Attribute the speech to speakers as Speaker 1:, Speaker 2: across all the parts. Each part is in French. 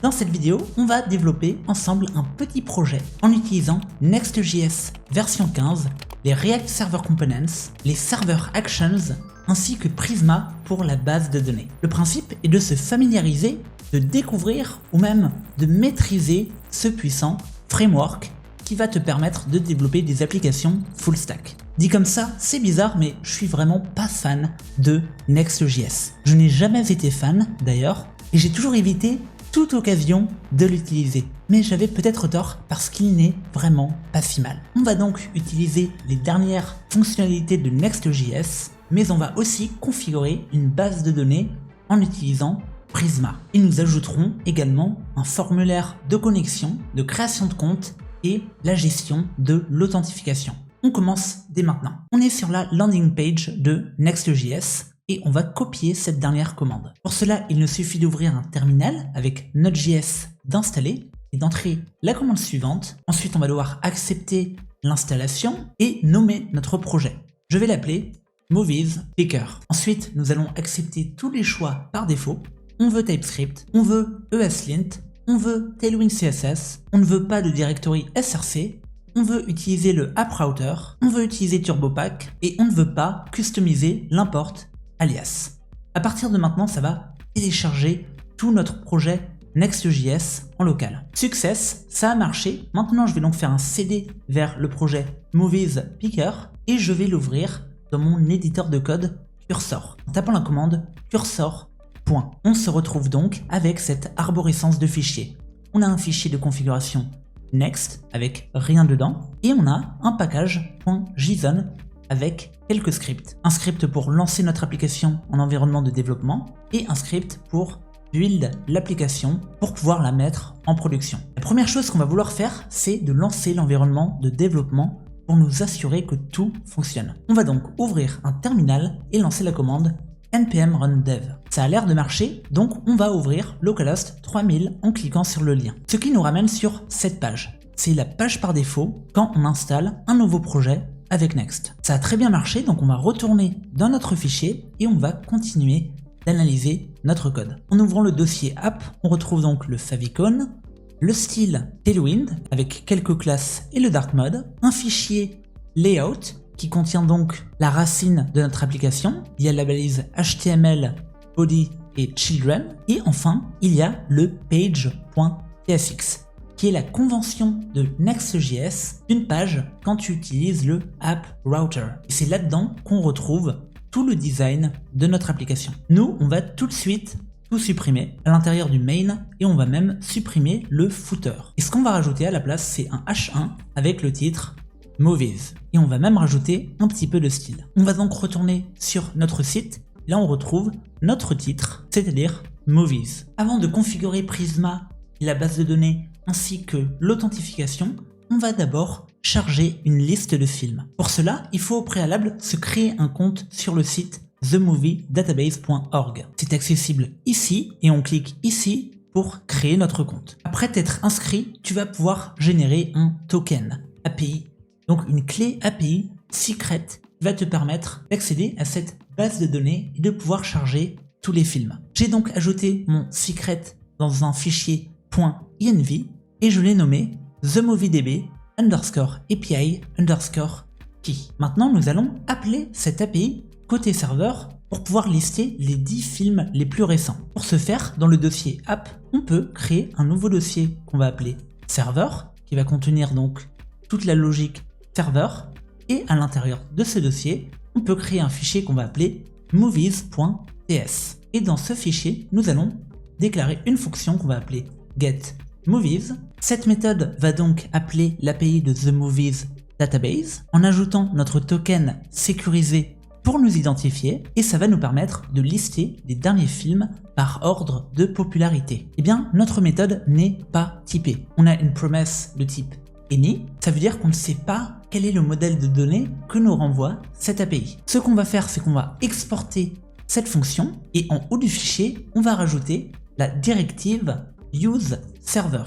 Speaker 1: Dans cette vidéo, on va développer ensemble un petit projet en utilisant Next.js version 15, les React Server Components, les Server Actions, ainsi que Prisma pour la base de données. Le principe est de se familiariser, de découvrir ou même de maîtriser ce puissant framework qui va te permettre de développer des applications full stack. Dit comme ça, c'est bizarre, mais je suis vraiment pas fan de Next.js. Je n'ai jamais été fan d'ailleurs, et j'ai toujours évité toute occasion de l'utiliser. Mais j'avais peut-être tort parce qu'il n'est vraiment pas si mal. On va donc utiliser les dernières fonctionnalités de Next.js, mais on va aussi configurer une base de données en utilisant Prisma. Et nous ajouterons également un formulaire de connexion, de création de compte et la gestion de l'authentification. On commence dès maintenant. On est sur la landing page de Next.js et on va copier cette dernière commande. Pour cela, il nous suffit d'ouvrir un terminal avec Node.js d'installer et d'entrer la commande suivante. Ensuite, on va devoir accepter l'installation et nommer notre projet. Je vais l'appeler Movies Picker. Ensuite, nous allons accepter tous les choix par défaut. On veut TypeScript, on veut ESLint, on veut Tailwind CSS, on ne veut pas de directory SRC, on veut utiliser le App Router, on veut utiliser TurboPack et on ne veut pas customiser l'import alias. À partir de maintenant, ça va télécharger tout notre projet Next.js en local. Success, ça a marché. Maintenant, je vais donc faire un CD vers le projet Movies Picker et je vais l'ouvrir dans mon éditeur de code Cursor. En tapant la commande cursor. On se retrouve donc avec cette arborescence de fichiers. On a un fichier de configuration Next avec rien dedans et on a un package.json avec quelques scripts. Un script pour lancer notre application en environnement de développement et un script pour build l'application pour pouvoir la mettre en production. La première chose qu'on va vouloir faire, c'est de lancer l'environnement de développement pour nous assurer que tout fonctionne. On va donc ouvrir un terminal et lancer la commande npm run dev. Ça a l'air de marcher, donc on va ouvrir localhost 3000 en cliquant sur le lien. Ce qui nous ramène sur cette page. C'est la page par défaut quand on installe un nouveau projet avec Next. Ça a très bien marché, donc on va retourner dans notre fichier et on va continuer d'analyser notre code. En ouvrant le dossier app, on retrouve donc le favicon, le style Tailwind avec quelques classes et le dark mode, un fichier layout qui contient donc la racine de notre application. Il y a la balise HTML, body et children. Et enfin, il y a le page.tsx, qui est la convention de Next.js d'une page quand tu utilises le App Router. Et c'est là-dedans qu'on retrouve tout le design de notre application. Nous, on va tout de suite tout supprimer à l'intérieur du main et on va même supprimer le footer. Et ce qu'on va rajouter à la place, c'est un H1 avec le titre Movies. Et on va même rajouter un petit peu de style. On va donc retourner sur notre site. Là, on retrouve notre titre, c'est-à-dire Movies. Avant de configurer Prisma, la base de données, ainsi que l'authentification, on va d'abord charger une liste de films. Pour cela, il faut au préalable se créer un compte sur le site themoviedatabase.org. C'est accessible ici et on clique ici pour créer notre compte. Après t'être inscrit, tu vas pouvoir générer un token API. Donc une clé API secrète va te permettre d'accéder à cette base de données et de pouvoir charger tous les films. J'ai donc ajouté mon secret dans un fichier .env et je l'ai nommé themoviedb _API _key. Maintenant, nous allons appeler cette API côté serveur pour pouvoir lister les 10 films les plus récents. Pour ce faire, dans le dossier app, on peut créer un nouveau dossier qu'on va appeler serveur qui va contenir donc toute la logique serveur, et à l'intérieur de ce dossier, on peut créer un fichier qu'on va appeler movies.ts. Et dans ce fichier, nous allons déclarer une fonction qu'on va appeler getMovies. Cette méthode va donc appeler l'API de themoviesdatabase en ajoutant notre token sécurisé pour nous identifier, et ça va nous permettre de lister les derniers films par ordre de popularité. Eh bien, notre méthode n'est pas typée. On a une promesse de type any, ça veut dire qu'on ne sait pas quel est le modèle de données que nous renvoie cette API. Ce qu'on va faire, c'est qu'on va exporter cette fonction et en haut du fichier, on va rajouter la directive useServer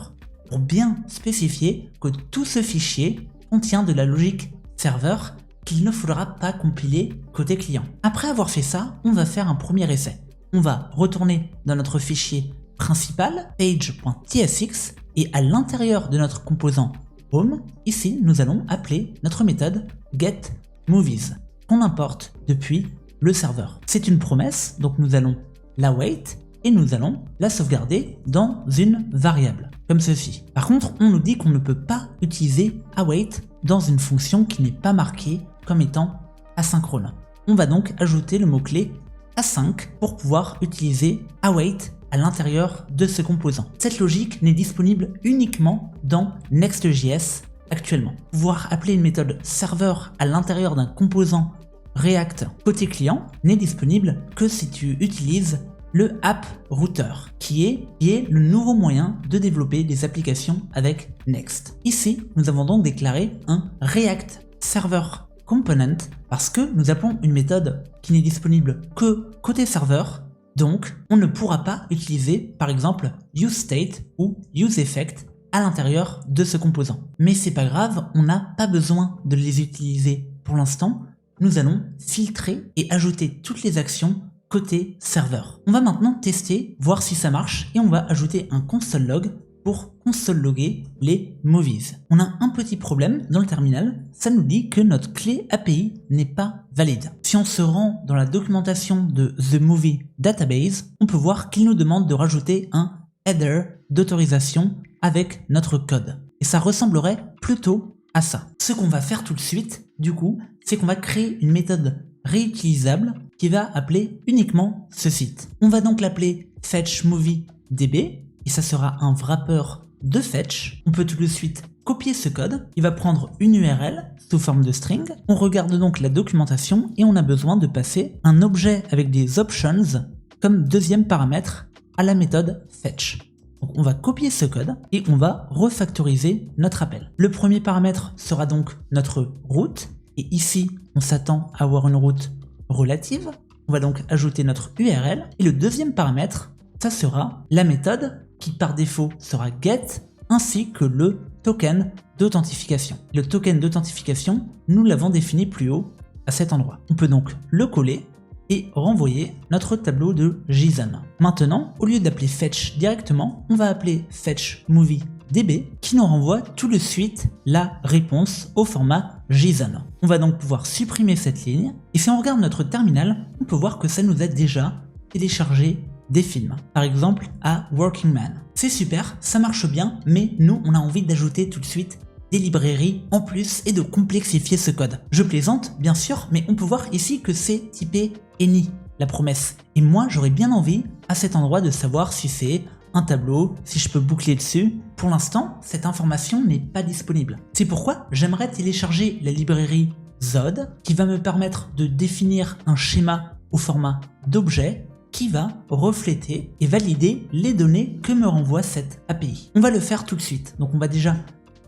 Speaker 1: pour bien spécifier que tout ce fichier contient de la logique serveur qu'il ne faudra pas compiler côté client. Après avoir fait ça, on va faire un premier essai. On va retourner dans notre fichier principal, page.tsx, et à l'intérieur de notre composant home, ici nous allons appeler notre méthode getMovies, qu'on importe depuis le serveur. C'est une promesse, donc nous allons l'await et nous allons la sauvegarder dans une variable, comme ceci. Par contre, on nous dit qu'on ne peut pas utiliser await dans une fonction qui n'est pas marquée comme étant asynchrone. On va donc ajouter le mot-clé async pour pouvoir utiliser await à l'intérieur de ce composant. Cette logique n'est disponible uniquement dans Next.js actuellement. Pouvoir appeler une méthode serveur à l'intérieur d'un composant React côté client n'est disponible que si tu utilises le app router, qui est le nouveau moyen de développer des applications avec Next. Ici, nous avons donc déclaré un React Server Component parce que nous appelons une méthode qui n'est disponible que côté serveur, donc on ne pourra pas utiliser par exemple useState ou useEffect à l'intérieur de ce composant. Mais c'est pas grave, on n'a pas besoin de les utiliser pour l'instant. Nous allons filtrer et ajouter toutes les actions côté serveur. On va maintenant tester, voir si ça marche, et on va ajouter un console log pour console logger les movies. On a un petit problème dans le terminal, ça nous dit que notre clé API n'est pas valide. Si on se rend dans la documentation de The Movie Database, on peut voir qu'il nous demande de rajouter un header d'autorisation avec notre code. Et ça ressemblerait plutôt à ça. Ce qu'on va faire tout de suite, du coup, c'est qu'on va créer une méthode réutilisable qui va appeler uniquement ce site. On va donc l'appeler fetchMovieDB et ça sera un wrapper de fetch. On peut tout de suite copier ce code. Il va prendre une URL sous forme de string. On regarde donc la documentation et on a besoin de passer un objet avec des options comme deuxième paramètre à la méthode fetch. Donc on va copier ce code et on va refactoriser notre appel. Le premier paramètre sera donc notre route. Et ici, on s'attend à avoir une route relative. On va donc ajouter notre URL. Et le deuxième paramètre, ça sera la méthode qui par défaut sera get ainsi que le token d'authentification. Le token d'authentification, nous l'avons défini plus haut à cet endroit. On peut donc le coller et renvoyer notre tableau de JSON. Maintenant, au lieu d'appeler fetch directement, on va appeler fetchMovieDB qui nous renvoie tout de suite la réponse au format JSON. On va donc pouvoir supprimer cette ligne et si on regarde notre terminal, on peut voir que ça nous a déjà téléchargé des films. Par exemple à Working Man. C'est super, ça marche bien, mais nous on a envie d'ajouter tout de suite des librairies en plus et de complexifier ce code. Je plaisante, bien sûr, mais on peut voir ici que c'est typé any, la promesse. Et moi, j'aurais bien envie, à cet endroit, de savoir si c'est un tableau, si je peux boucler dessus. Pour l'instant, cette information n'est pas disponible. C'est pourquoi j'aimerais télécharger la librairie Zod, qui va me permettre de définir un schéma au format d'objet, qui va refléter et valider les données que me renvoie cette API. On va le faire tout de suite. Donc on va déjà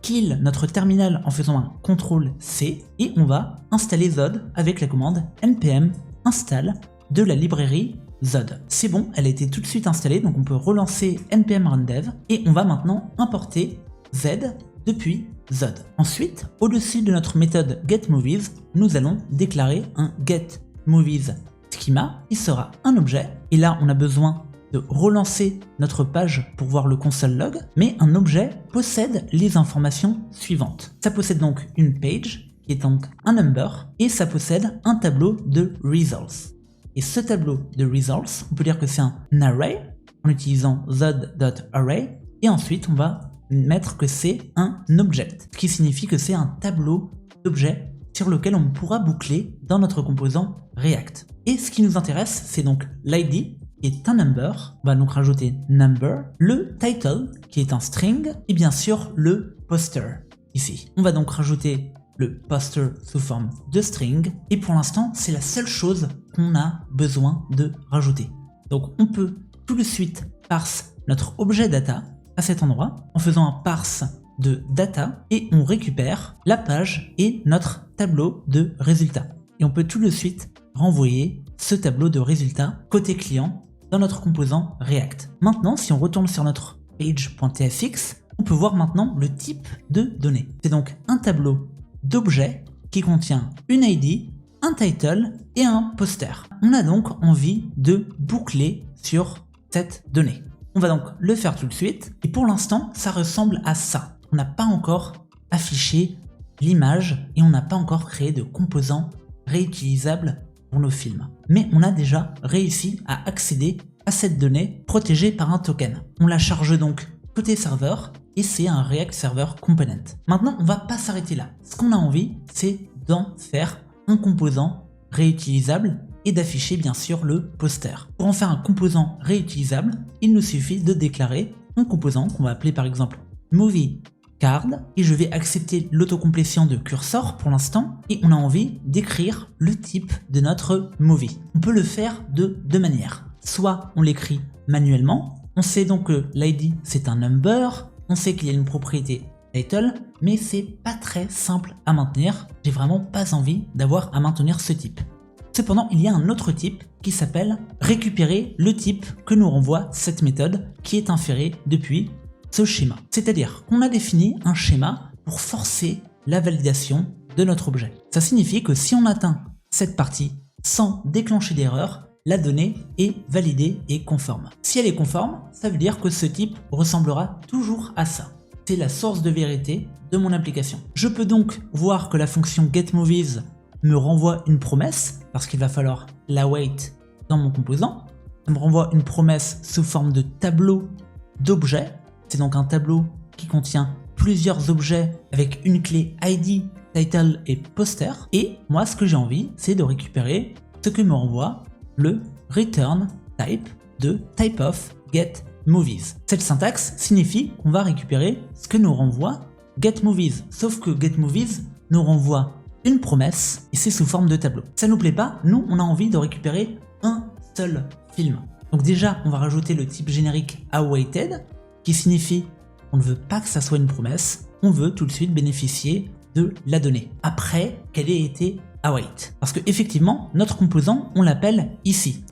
Speaker 1: kill notre terminal en faisant un CTRL-C et on va installer Zod avec la commande npm install de la librairie Zod. C'est bon, elle a été tout de suite installée, donc on peut relancer npm run dev et on va maintenant importer Z depuis Zod. Ensuite, au-dessus de notre méthode getMovies, nous allons déclarer un getMovies schema qui sera un objet et là on a besoin de relancer notre page pour voir le console log, mais un objet possède les informations suivantes. Ça possède donc une page, qui est donc un number, et ça possède un tableau de results. Et ce tableau de results, on peut dire que c'est un array, en utilisant zod.array, et ensuite on va mettre que c'est un object, ce qui signifie que c'est un tableau d'objets sur lequel on pourra boucler dans notre composant React. Et ce qui nous intéresse, c'est donc l'id, est un number, on va donc rajouter number, le title qui est un string et bien sûr le poster ici. On va donc rajouter le poster sous forme de string et pour l'instant c'est la seule chose qu'on a besoin de rajouter. Donc on peut tout de suite parse notre objet data à cet endroit en faisant un parse de data et on récupère la page et notre tableau de résultats. Et on peut tout de suite renvoyer ce tableau de résultats côté client dans notre composant React. Maintenant, si on retourne sur notre page.tsx, on peut voir maintenant le type de données. C'est donc un tableau d'objets qui contient une ID, un title et un poster. On a donc envie de boucler sur cette donnée. On va donc le faire tout de suite. Et pour l'instant, ça ressemble à ça. On n'a pas encore affiché l'image et on n'a pas encore créé de composants réutilisables pour nos films. Mais on a déjà réussi à accéder à cette donnée protégée par un token. On la charge donc côté serveur et c'est un React Server Component. Maintenant, on va pas s'arrêter là. Ce qu'on a envie, c'est d'en faire un composant réutilisable et d'afficher bien sûr le poster. Pour en faire un composant réutilisable, il nous suffit de déclarer un composant qu'on va appeler par exemple Movie Card et je vais accepter l'autocomplétion de cursor pour l'instant et on a envie d'écrire le type de notre movie. On peut le faire de deux manières. Soit on l'écrit manuellement, on sait donc que l'ID c'est un number, on sait qu'il y a une propriété title, mais c'est pas très simple à maintenir. J'ai vraiment pas envie d'avoir à maintenir ce type. Cependant, il y a un autre type qui s'appelle récupérer le type que nous renvoie cette méthode qui est inférée depuis ce schéma. C'est-à-dire qu'on a défini un schéma pour forcer la validation de notre objet. Ça signifie que si on atteint cette partie sans déclencher d'erreur, la donnée est validée et conforme. Si elle est conforme, ça veut dire que ce type ressemblera toujours à ça. C'est la source de vérité de mon application. Je peux donc voir que la fonction getMovies me renvoie une promesse, parce qu'il va falloir l'await dans mon composant. Ça me renvoie une promesse sous forme de tableau d'objets. C'est donc un tableau qui contient plusieurs objets avec une clé ID, title et poster. Et moi, ce que j'ai envie, c'est de récupérer ce que me renvoie le return type de typeof getMovies. Cette syntaxe signifie qu'on va récupérer ce que nous renvoie getMovies. Sauf que getMovies nous renvoie une promesse et c'est sous forme de tableau. Ça nous plaît pas, nous on a envie de récupérer un seul film. Donc déjà on va rajouter le type générique awaited qui signifie qu'on ne veut pas que ça soit une promesse, on veut tout de suite bénéficier de la donnée après qu'elle ait été await. Parce que effectivement notre composant on l'appelle ici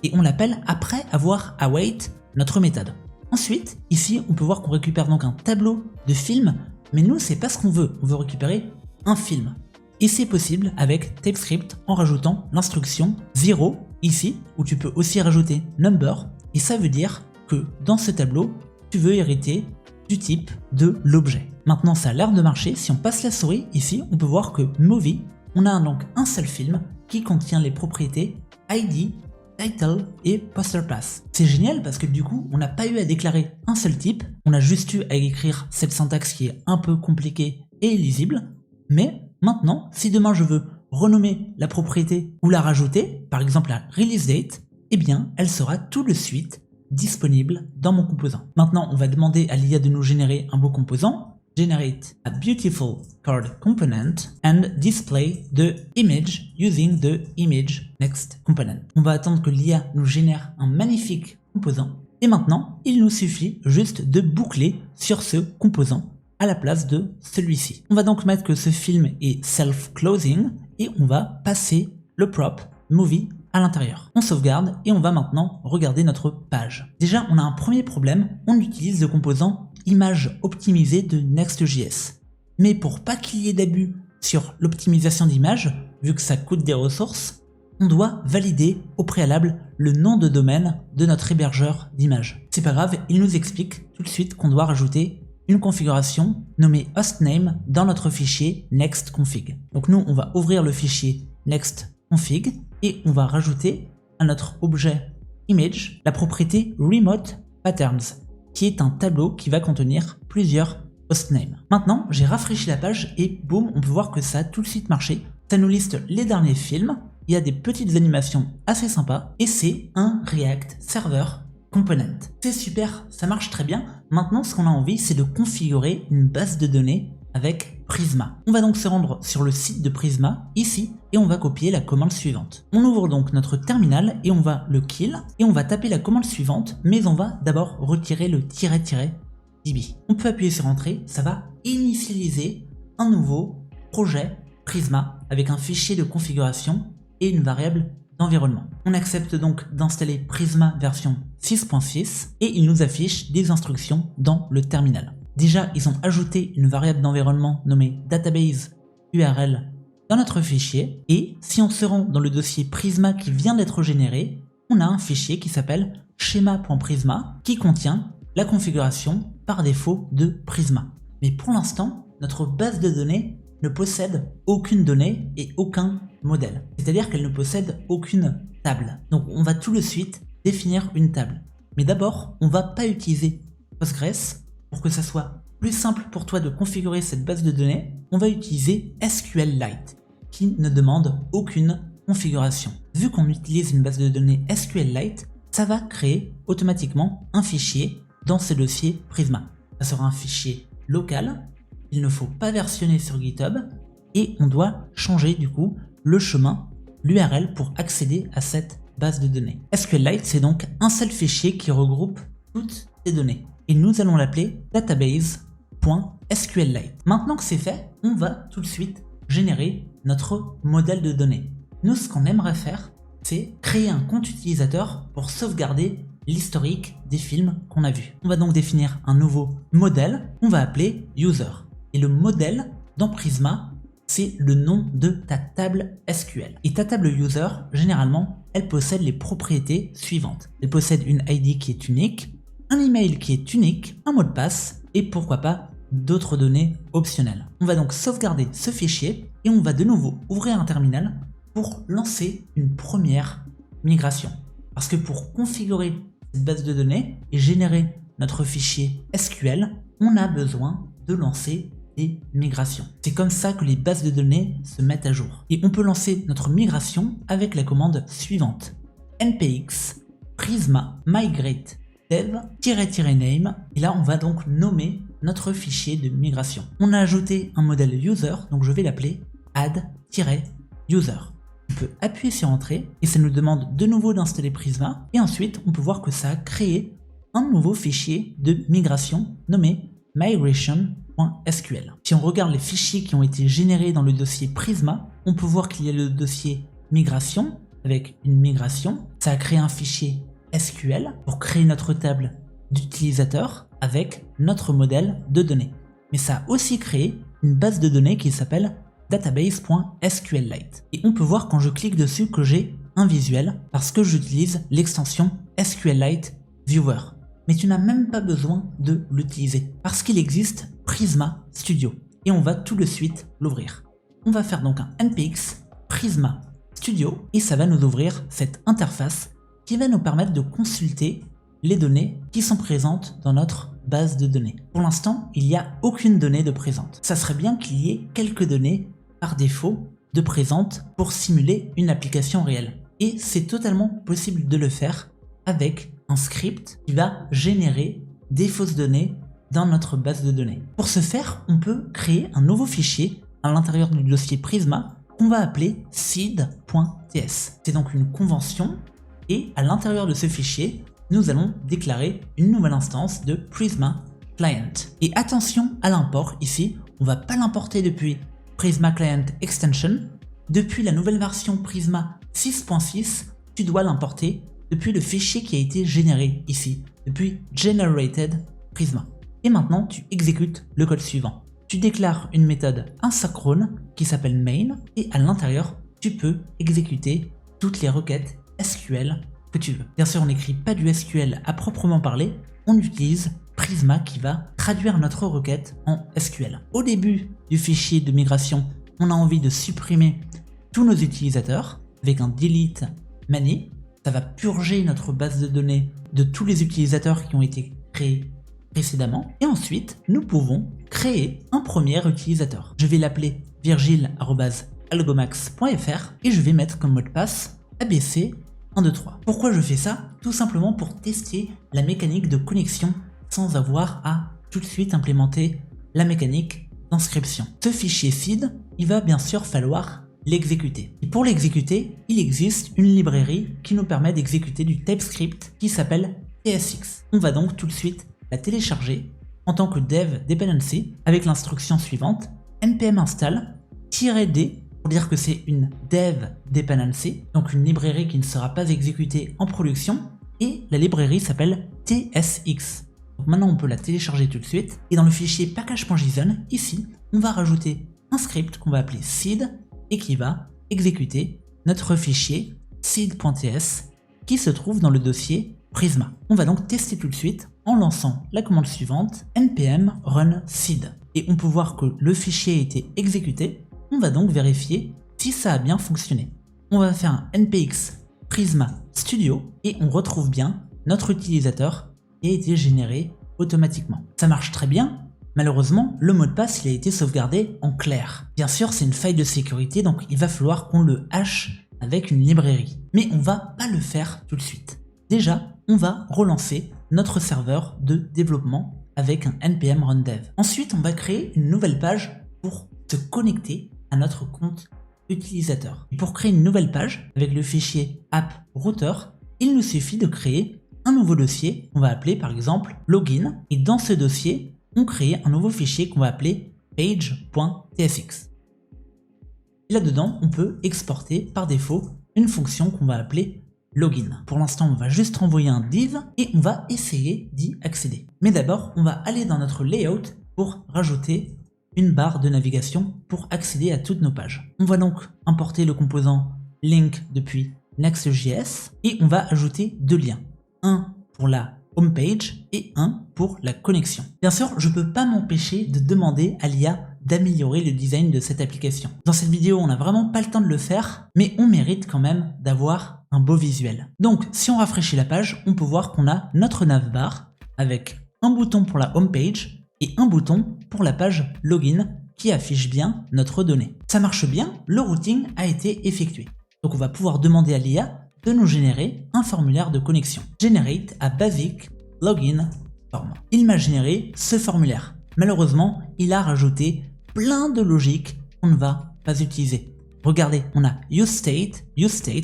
Speaker 1: et on l'appelle après avoir await notre méthode. Ensuite ici on peut voir qu'on récupère donc un tableau de films, mais nous c'est pas ce qu'on veut, on veut récupérer un film. Et c'est possible avec TypeScript en rajoutant l'instruction 0 ici, où tu peux aussi rajouter number, et ça veut dire que dans ce tableau, tu veux hériter du type de l'objet. Maintenant, ça a l'air de marcher. Si on passe la souris, ici, on peut voir que movie, on a donc un seul film qui contient les propriétés ID, title et poster pass. C'est génial parce que du coup, on n'a pas eu à déclarer un seul type, on a juste eu à écrire cette syntaxe qui est un peu compliquée et illisible, mais maintenant, si demain je veux renommer la propriété ou la rajouter, par exemple la release date, eh bien elle sera tout de suite disponible dans mon composant. Maintenant, on va demander à l'IA de nous générer un beau composant. Generate a beautiful card component and display the image using the image next component. On va attendre que l'IA nous génère un magnifique composant. Et maintenant, il nous suffit juste de boucler sur ce composant à la place de celui-ci. On va donc mettre que ce film est self-closing et on va passer le prop movie à l'intérieur. On sauvegarde et on va maintenant regarder notre page. Déjà, on a un premier problème, on utilise le composant image optimisée de Next.js. Mais pour pas qu'il y ait d'abus sur l'optimisation d'image, vu que ça coûte des ressources, on doit valider au préalable le nom de domaine de notre hébergeur d'images. C'est pas grave, il nous explique tout de suite qu'on doit rajouter une configuration nommée hostname dans notre fichier nextconfig. Donc nous, on va ouvrir le fichier nextconfig et on va rajouter à notre objet image la propriété remote patterns, qui est un tableau qui va contenir plusieurs hostnames. Maintenant, j'ai rafraîchi la page et boum, on peut voir que ça a tout de suite marché. Ça nous liste les derniers films, il y a des petites animations assez sympas et c'est un React Server Component. C'est super, ça marche très bien. Maintenant, ce qu'on a envie, c'est de configurer une base de données avec Prisma. On va donc se rendre sur le site de Prisma, ici, et on va copier la commande suivante. On ouvre donc notre terminal et on va le kill, et on va taper la commande suivante, mais on va d'abord retirer le "-db". On peut appuyer sur Entrée, ça va initialiser un nouveau projet Prisma avec un fichier de configuration et une variable d'environnement. On accepte donc d'installer Prisma version 6.6 et il nous affiche des instructions dans le terminal. Déjà, ils ont ajouté une variable d'environnement nommée database URL dans notre fichier et si on se rend dans le dossier Prisma qui vient d'être généré, on a un fichier qui s'appelle schema.prisma qui contient la configuration par défaut de Prisma. Mais pour l'instant, notre base de données ne possède aucune donnée et aucun modèle. C'est-à-dire qu'elle ne possède aucune table. Donc on va tout de suite définir une table. Mais d'abord, on ne va pas utiliser Postgres pour que ça soit plus simple pour toi de configurer cette base de données. On va utiliser SQLite qui ne demande aucune configuration. Vu qu'on utilise une base de données SQLite, ça va créer automatiquement un fichier dans ce dossier Prisma. Ça sera un fichier local. Il ne faut pas versionner sur GitHub et on doit changer du coup le chemin, l'URL pour accéder à cette base de données. SQLite, c'est donc un seul fichier qui regroupe toutes ces données et nous allons l'appeler database.sqlite. Maintenant que c'est fait, on va tout de suite générer notre modèle de données. Nous, ce qu'on aimerait faire, c'est créer un compte utilisateur pour sauvegarder l'historique des films qu'on a vus. On va donc définir un nouveau modèle qu'on va appeler user. Et le modèle dans Prisma, c'est le nom de ta table SQL. Et ta table user, généralement, elle possède les propriétés suivantes. Elle possède une ID qui est unique, un email qui est unique, un mot de passe et pourquoi pas d'autres données optionnelles. On va donc sauvegarder ce fichier et on va de nouveau ouvrir un terminal pour lancer une première migration. Parce que pour configurer cette base de données et générer notre fichier SQL, on a besoin de lancer des migrations. C'est comme ça que les bases de données se mettent à jour. Et on peut lancer notre migration avec la commande suivante. npx prisma migrate dev-name et là on va donc nommer notre fichier de migration. On a ajouté un modèle user, donc je vais l'appeler add-user. On peut appuyer sur entrée et ça nous demande de nouveau d'installer Prisma et ensuite on peut voir que ça a créé un nouveau fichier de migration nommé migration.sql. Si on regarde les fichiers qui ont été générés dans le dossier Prisma, on peut voir qu'il y a le dossier migration avec une migration. Ça a créé un fichier SQL pour créer notre table d'utilisateurs avec notre modèle de données. Mais ça a aussi créé une base de données qui s'appelle database.sqlite. Et on peut voir quand je clique dessus que j'ai un visuel parce que j'utilise l'extension SQLite Viewer. Mais tu n'as même pas besoin de l'utiliser parce qu'il existe Prisma Studio. Et on va tout de suite l'ouvrir. On va faire donc un npx Prisma Studio et ça va nous ouvrir cette interface qui va nous permettre de consulter les données qui sont présentes dans notre base de données. Pour l'instant, il n'y a aucune donnée de présente. Ça serait bien qu'il y ait quelques données par défaut de présente pour simuler une application réelle. Et c'est totalement possible de le faire avec un script qui va générer des fausses données dans notre base de données. Pour ce faire, on peut créer un nouveau fichier à l'intérieur du dossier Prisma qu'on va appeler seed.ts. C'est donc une convention et à l'intérieur de ce fichier, nous allons déclarer une nouvelle instance de Prisma Client. Et attention à l'import ici, on ne va pas l'importer depuis Prisma Client Extension. Depuis la nouvelle version Prisma 6.6, tu dois l'importer depuis le fichier qui a été généré ici, depuis Generated Prisma. Et maintenant, tu exécutes le code suivant. Tu déclares une méthode asynchrone qui s'appelle main et à l'intérieur, tu peux exécuter toutes les requêtes SQL que tu veux. Bien sûr, on n'écrit pas du SQL à proprement parler, on utilise Prisma qui va traduire notre requête en SQL. Au début du fichier de migration, on a envie de supprimer tous nos utilisateurs avec un delete many. Ça va purger notre base de données de tous les utilisateurs qui ont été créés précédemment. Et ensuite, nous pouvons créer un premier utilisateur. Je vais l'appeler virgile@algomax.fr et je vais mettre comme mot de passe ABC123. Pourquoi je fais ça? Tout simplement pour tester la mécanique de connexion sans avoir à tout de suite implémenter la mécanique d'inscription. Ce fichier seed, il va bien sûr falloir l'exécuter. Et pour l'exécuter, il existe une librairie qui nous permet d'exécuter du TypeScript qui s'appelle TSX. On va donc tout de suite la télécharger en tant que dev dependency avec l'instruction suivante npm install -d pour dire que c'est une dev dependency, donc une librairie qui ne sera pas exécutée en production, et la librairie s'appelle TSX. Donc maintenant on peut la télécharger tout de suite, et dans le fichier package.json, ici, on va rajouter un script qu'on va appeler seed, et qui va exécuter notre fichier seed.ts, qui se trouve dans le dossier Prisma. On va donc tester tout de suite en lançant la commande suivante npm run seed. Et on peut voir que le fichier a été exécuté. On va donc vérifier si ça a bien fonctionné. On va faire un npx prisma studio et on retrouve bien notre utilisateur qui a été généré automatiquement. Ça marche très bien. Malheureusement, le mot de passe il a été sauvegardé en clair. Bien sûr, c'est une faille de sécurité, donc il va falloir qu'on le hache avec une librairie. Mais on va pas le faire tout de suite. Déjà, on va relancer notre serveur de développement avec un npm run dev. Ensuite, on va créer une nouvelle page pour se connecter à notre compte utilisateur. Et pour créer une nouvelle page avec le fichier app router, il nous suffit de créer un nouveau dossier qu'on va appeler par exemple login. Et dans ce dossier, on crée un nouveau fichier qu'on va appeler page.tsx. Et là-dedans, on peut exporter par défaut une fonction qu'on va appeler login. Pour l'instant, on va juste renvoyer un div et on va essayer d'y accéder. Mais d'abord, on va aller dans notre layout pour rajouter une barre de navigation pour accéder à toutes nos pages. On va donc importer le composant link depuis Next.js et on va ajouter deux liens. Un pour la homepage et un pour la connexion. Bien sûr, je ne peux pas m'empêcher de demander à l'IA d'améliorer le design de cette application. Dans cette vidéo, on n'a vraiment pas le temps de le faire, mais on mérite quand même d'avoir un beau visuel. Donc, si on rafraîchit la page, on peut voir qu'on a notre navbar avec un bouton pour la homepage et un bouton pour la page login qui affiche bien notre donnée. Ça marche bien, le routing a été effectué. Donc on va pouvoir demander à l'IA de nous générer un formulaire de connexion. Generate a basic login form. Il m'a généré ce formulaire. Malheureusement, il a rajouté plein de logiques qu'on ne va pas utiliser. Regardez, on a useState,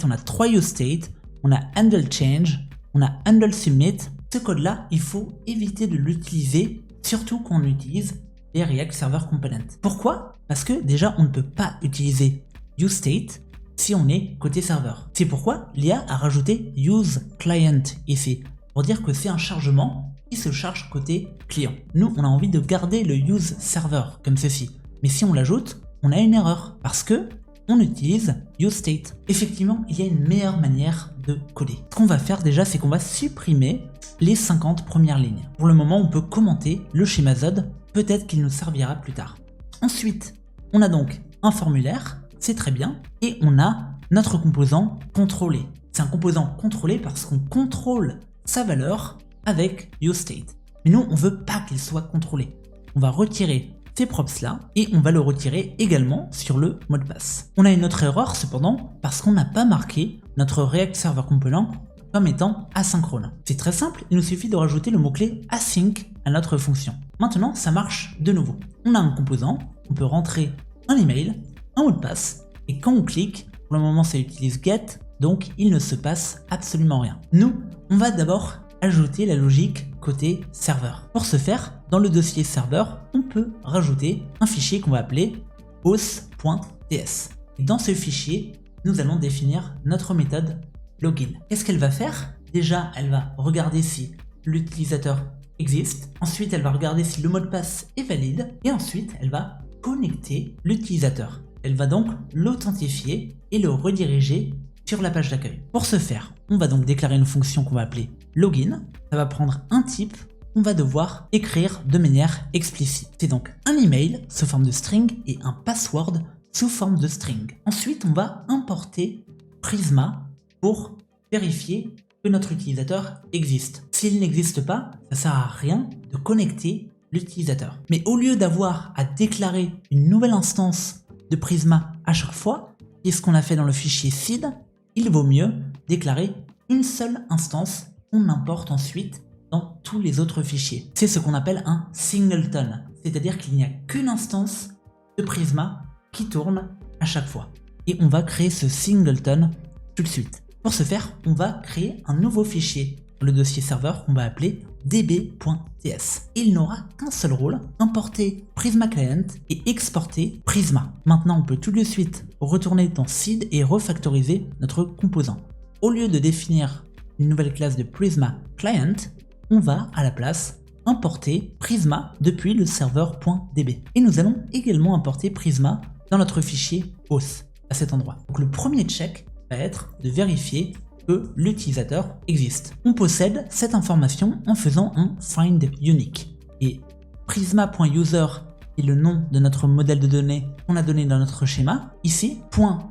Speaker 1: on a 3 useState, on a handle change, on a handle submit. Ce code-là, il faut éviter de l'utiliser, surtout quand on utilise les React Server Components. Pourquoi? Parce que déjà, on ne peut pas utiliser useState si on est côté serveur. C'est pourquoi l'IA a rajouté useClient ici, pour dire que c'est un chargement qui se charge côté client. Nous, on a envie de garder le useServer comme ceci. Mais si on l'ajoute, on a une erreur parce que on utilise useState. Effectivement, il y a une meilleure manière de coder. Ce qu'on va faire déjà, c'est qu'on va supprimer les 50 premières lignes. Pour le moment, on peut commenter le schéma Z, peut-être qu'il nous servira plus tard. Ensuite, on a donc un formulaire, c'est très bien, et on a notre composant contrôlé. C'est un composant contrôlé parce qu'on contrôle sa valeur avec useState. Mais nous, on ne veut pas qu'il soit contrôlé. On va retirer ces props là et on va le retirer également sur le mot de passe. On a une autre erreur cependant parce qu'on n'a pas marqué notre React Server Component comme étant asynchrone. C'est très simple, il nous suffit de rajouter le mot-clé async à notre fonction. Maintenant, ça marche de nouveau. On a un composant, on peut rentrer un email, un mot de passe, et quand on clique, pour le moment ça utilise get, donc il ne se passe absolument rien. Nous, on va d'abord ajouter la logique côté serveur. Pour ce faire, dans le dossier serveur, on peut rajouter un fichier qu'on va appeler auth.ts. Et dans ce fichier, nous allons définir notre méthode login. Qu'est-ce qu'elle va faire? Déjà, elle va regarder si l'utilisateur existe. Ensuite, elle va regarder si le mot de passe est valide. Et ensuite, elle va connecter l'utilisateur. Elle va donc l'authentifier et le rediriger sur la page d'accueil. Pour ce faire, on va donc déclarer une fonction qu'on va appeler login. Ça va prendre un type qu'on va devoir écrire de manière explicite. C'est donc un email sous forme de string et un password sous forme de string. Ensuite, on va importer Prisma pour vérifier que notre utilisateur existe. S'il n'existe pas, ça sert à rien de connecter l'utilisateur. Mais au lieu d'avoir à déclarer une nouvelle instance de Prisma à chaque fois, et ce qu'on a fait dans le fichier seed, il vaut mieux déclarer une seule instance qu'on importe ensuite dans tous les autres fichiers. C'est ce qu'on appelle un singleton, c'est-à-dire qu'il n'y a qu'une instance de Prisma qui tourne à chaque fois. Et on va créer ce singleton tout de suite. Pour ce faire, on va créer un nouveau fichier dans le dossier serveur qu'on va appeler db.ts. Il n'aura qu'un seul rôle, importer Prisma Client et exporter Prisma. Maintenant, on peut tout de suite retourner dans seed et refactoriser notre composant. Au lieu de définir une nouvelle classe de Prisma Client, on va à la place importer Prisma depuis le serveur.db. Et nous allons également importer Prisma dans notre fichier auth à cet endroit. Donc le premier check va être de vérifier que l'utilisateur existe. On possède cette information en faisant un find unique. Et prisma.user est le nom de notre modèle de données qu'on a donné dans notre schéma. Ici,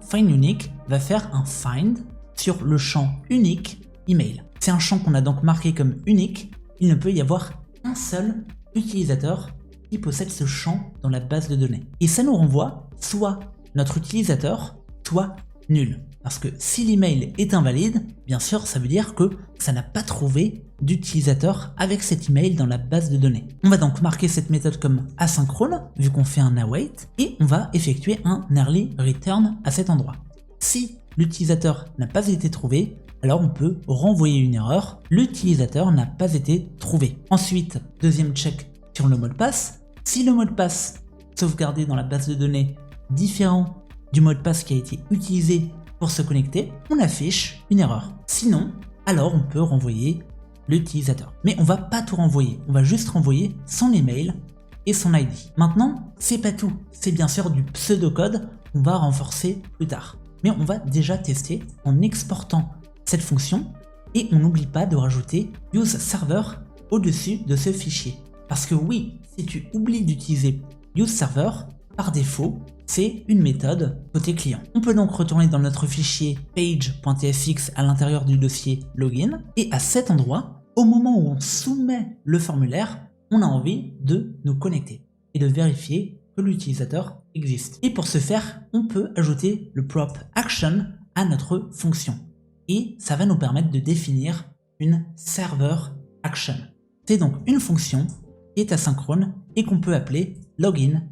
Speaker 1: .findUnique va faire un find sur le champ unique email. C'est un champ qu'on a donc marqué comme unique. Il ne peut y avoir un seul utilisateur qui possède ce champ dans la base de données. Et ça nous renvoie soit notre utilisateur, soit nul. Parce que si l'email est invalide, bien sûr, ça veut dire que ça n'a pas trouvé d'utilisateur avec cet email dans la base de données. On va donc marquer cette méthode comme asynchrone, vu qu'on fait un await, et on va effectuer un early return à cet endroit. Si l'utilisateur n'a pas été trouvé, alors on peut renvoyer une erreur, l'utilisateur n'a pas été trouvé. Ensuite, deuxième check sur le mot de passe. Si le mot de passe sauvegardé dans la base de données différent du mot de passe qui a été utilisé pour se connecter, on affiche une erreur. Sinon, alors on peut renvoyer l'utilisateur. Mais on va pas tout renvoyer, on va juste renvoyer son email et son ID. Maintenant, c'est pas tout, c'est bien sûr du pseudocode qu'on va renforcer plus tard. Mais on va déjà tester en exportant cette fonction et on n'oublie pas de rajouter useServer au-dessus de ce fichier. Parce que oui, si tu oublies d'utiliser useServer, par défaut, c'est une méthode côté client. On peut donc retourner dans notre fichier page.tsx à l'intérieur du dossier login et à cet endroit, au moment où on soumet le formulaire, on a envie de nous connecter et de vérifier que l'utilisateur existe. Et pour ce faire, on peut ajouter le prop action à notre fonction et ça va nous permettre de définir une server action. C'est donc une fonction qui est asynchrone et qu'on peut appeler login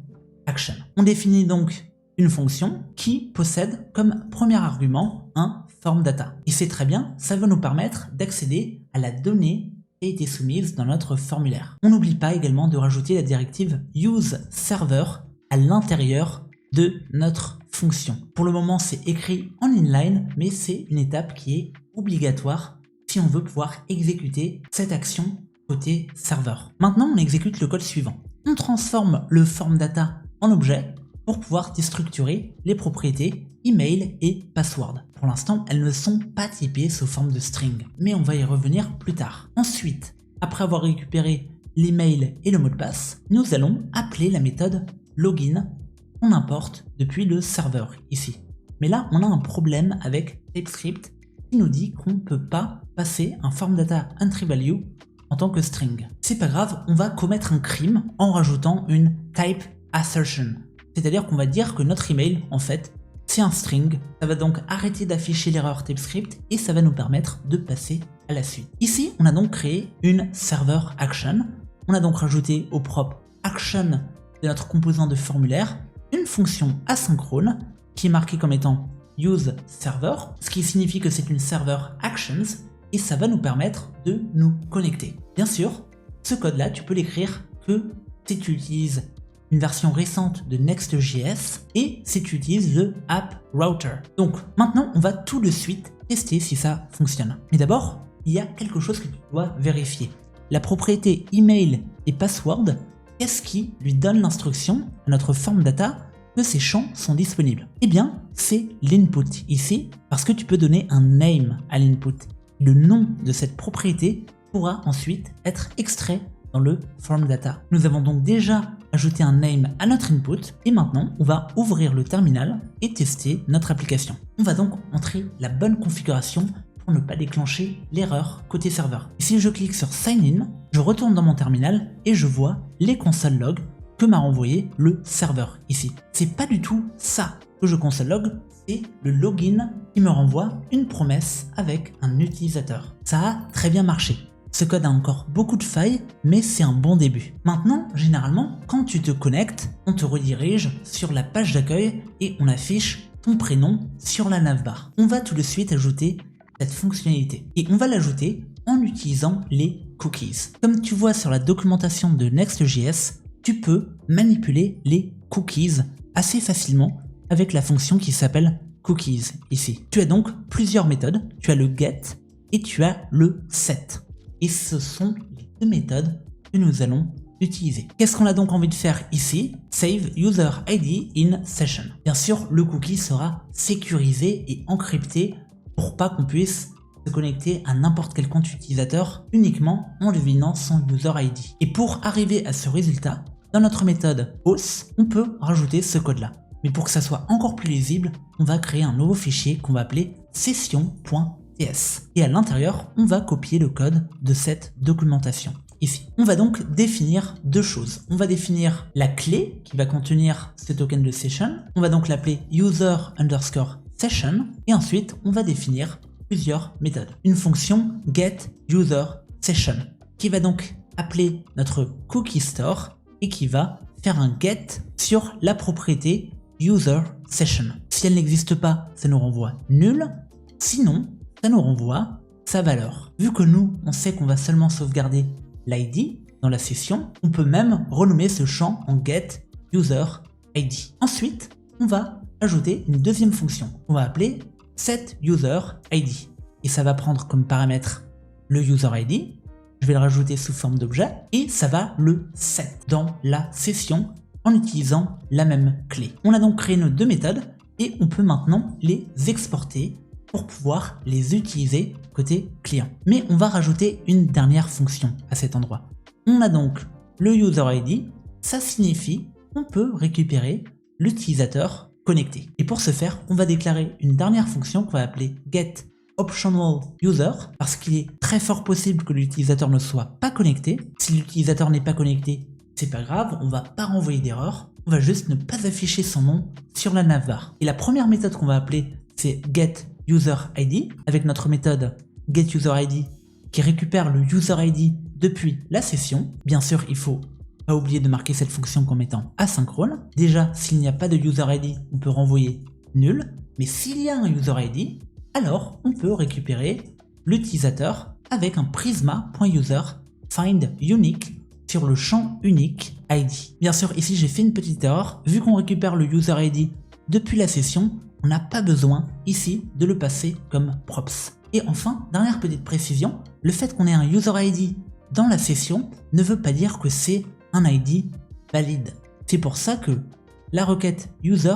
Speaker 1: action. On définit donc une fonction qui possède comme premier argument un form data. Et c'est très bien, ça va nous permettre d'accéder à la donnée qui a été soumise dans notre formulaire. On n'oublie pas également de rajouter la directive useServer à l'intérieur de notre fonction. Pour le moment, c'est écrit en inline, mais c'est une étape qui est obligatoire si on veut pouvoir exécuter cette action côté serveur. Maintenant, on exécute le code suivant. On transforme le form data en objet pour pouvoir déstructurer les propriétés email et password. Pour l'instant, elles ne sont pas typées sous forme de string, mais on va y revenir plus tard. Ensuite, après avoir récupéré l'email et le mot de passe, nous allons appeler la méthode login qu'on importe depuis le serveur ici. Mais là, on a un problème avec TypeScript qui nous dit qu'on ne peut pas passer un form data entry value en tant que string. C'est pas grave, on va commettre un crime en rajoutant une type assertion. C'est-à-dire qu'on va dire que notre email, en fait, c'est un string. Ça va donc arrêter d'afficher l'erreur TypeScript et ça va nous permettre de passer à la suite. Ici, on a donc créé une server action. On a donc rajouté au propre action de notre composant de formulaire une fonction asynchrone qui est marquée comme étant useServer, ce qui signifie que c'est une server actions et ça va nous permettre de nous connecter. Bien sûr, ce code-là, tu peux l'écrire que si tu utilises une version récente de Next.js et si tu utilises le App Router. Donc maintenant, on va tout de suite tester si ça fonctionne. Mais d'abord, il y a quelque chose que tu dois vérifier. La propriété email et password, qu'est-ce qui lui donne l'instruction à notre form data que ces champs sont disponibles? Eh bien, c'est l'input ici, parce que tu peux donner un name à l'input. Le nom de cette propriété pourra ensuite être extrait dans le form data. Nous avons donc déjà ajouté un name à notre input et maintenant on va ouvrir le terminal et tester notre application. On va donc entrer la bonne configuration pour ne pas déclencher l'erreur côté serveur. Et si je clique sur Sign In, je retourne dans mon terminal et je vois les console log que m'a renvoyé le serveur ici. C'est pas du tout ça que je console log, c'est le login qui me renvoie une promesse avec un utilisateur. Ça a très bien marché. Ce code a encore beaucoup de failles, mais c'est un bon début. Maintenant, généralement, quand tu te connectes, on te redirige sur la page d'accueil et on affiche ton prénom sur la navbar. On va tout de suite ajouter cette fonctionnalité et on va l'ajouter en utilisant les cookies. Comme tu vois sur la documentation de Next.js, tu peux manipuler les cookies assez facilement avec la fonction qui s'appelle cookies ici. Tu as donc plusieurs méthodes, tu as le get et tu as le set. Et ce sont les deux méthodes que nous allons utiliser. Qu'est-ce qu'on a donc envie de faire ici? Save user ID in session. Bien sûr, le cookie sera sécurisé et encrypté pour pas qu'on puisse se connecter à n'importe quel compte utilisateur uniquement en devinant son user ID. Et pour arriver à ce résultat, dans notre méthode auth, on peut rajouter ce code-là. Mais pour que ça soit encore plus lisible, on va créer un nouveau fichier qu'on va appeler session.ts. Et à l'intérieur, on va copier le code de cette documentation. Ici. On va donc définir deux choses. On va définir la clé qui va contenir ce token de session. On va donc l'appeler user_session. Et ensuite, on va définir plusieurs méthodes. Une fonction getUserSession qui va donc appeler notre cookie store et qui va faire un get sur la propriété user_session. Si elle n'existe pas, ça nous renvoie nul. Sinon, ça nous renvoie sa valeur. Vu que nous, on sait qu'on va seulement sauvegarder l'ID dans la session, on peut même renommer ce champ en getUserID. Ensuite, on va ajouter une deuxième fonction qu'on va appeler setUserID. Et ça va prendre comme paramètre le userID. Je vais le rajouter sous forme d'objet et ça va le set dans la session en utilisant la même clé. On a donc créé nos deux méthodes et on peut maintenant les exporter pour pouvoir les utiliser côté client. Mais on va rajouter une dernière fonction à cet endroit. On a donc le userID, ça signifie qu'on peut récupérer l'utilisateur connecté. Et pour ce faire, on va déclarer une dernière fonction qu'on va appeler getOptionalUser parce qu'il est très fort possible que l'utilisateur ne soit pas connecté. Si l'utilisateur n'est pas connecté, c'est pas grave, on va pas renvoyer d'erreur, on va juste ne pas afficher son nom sur la navbar. Et la première méthode qu'on va appeler, c'est getUserID avec notre méthode getUserID qui récupère le userID depuis la session. Bien sûr, il faut pas oublier de marquer cette fonction comme étant asynchrone. Déjà, s'il n'y a pas de userID, on peut renvoyer nul, mais s'il y a un userID, alors on peut récupérer l'utilisateur avec un prisma.user_find_unique sur le champ unique ID. Bien sûr, ici j'ai fait une petite erreur. Vu qu'on récupère le userID depuis la session, on n'a pas besoin ici de le passer comme props. Et enfin, dernière petite précision, le fait qu'on ait un userID dans la session ne veut pas dire que c'est un ID valide. C'est pour ça que la requête user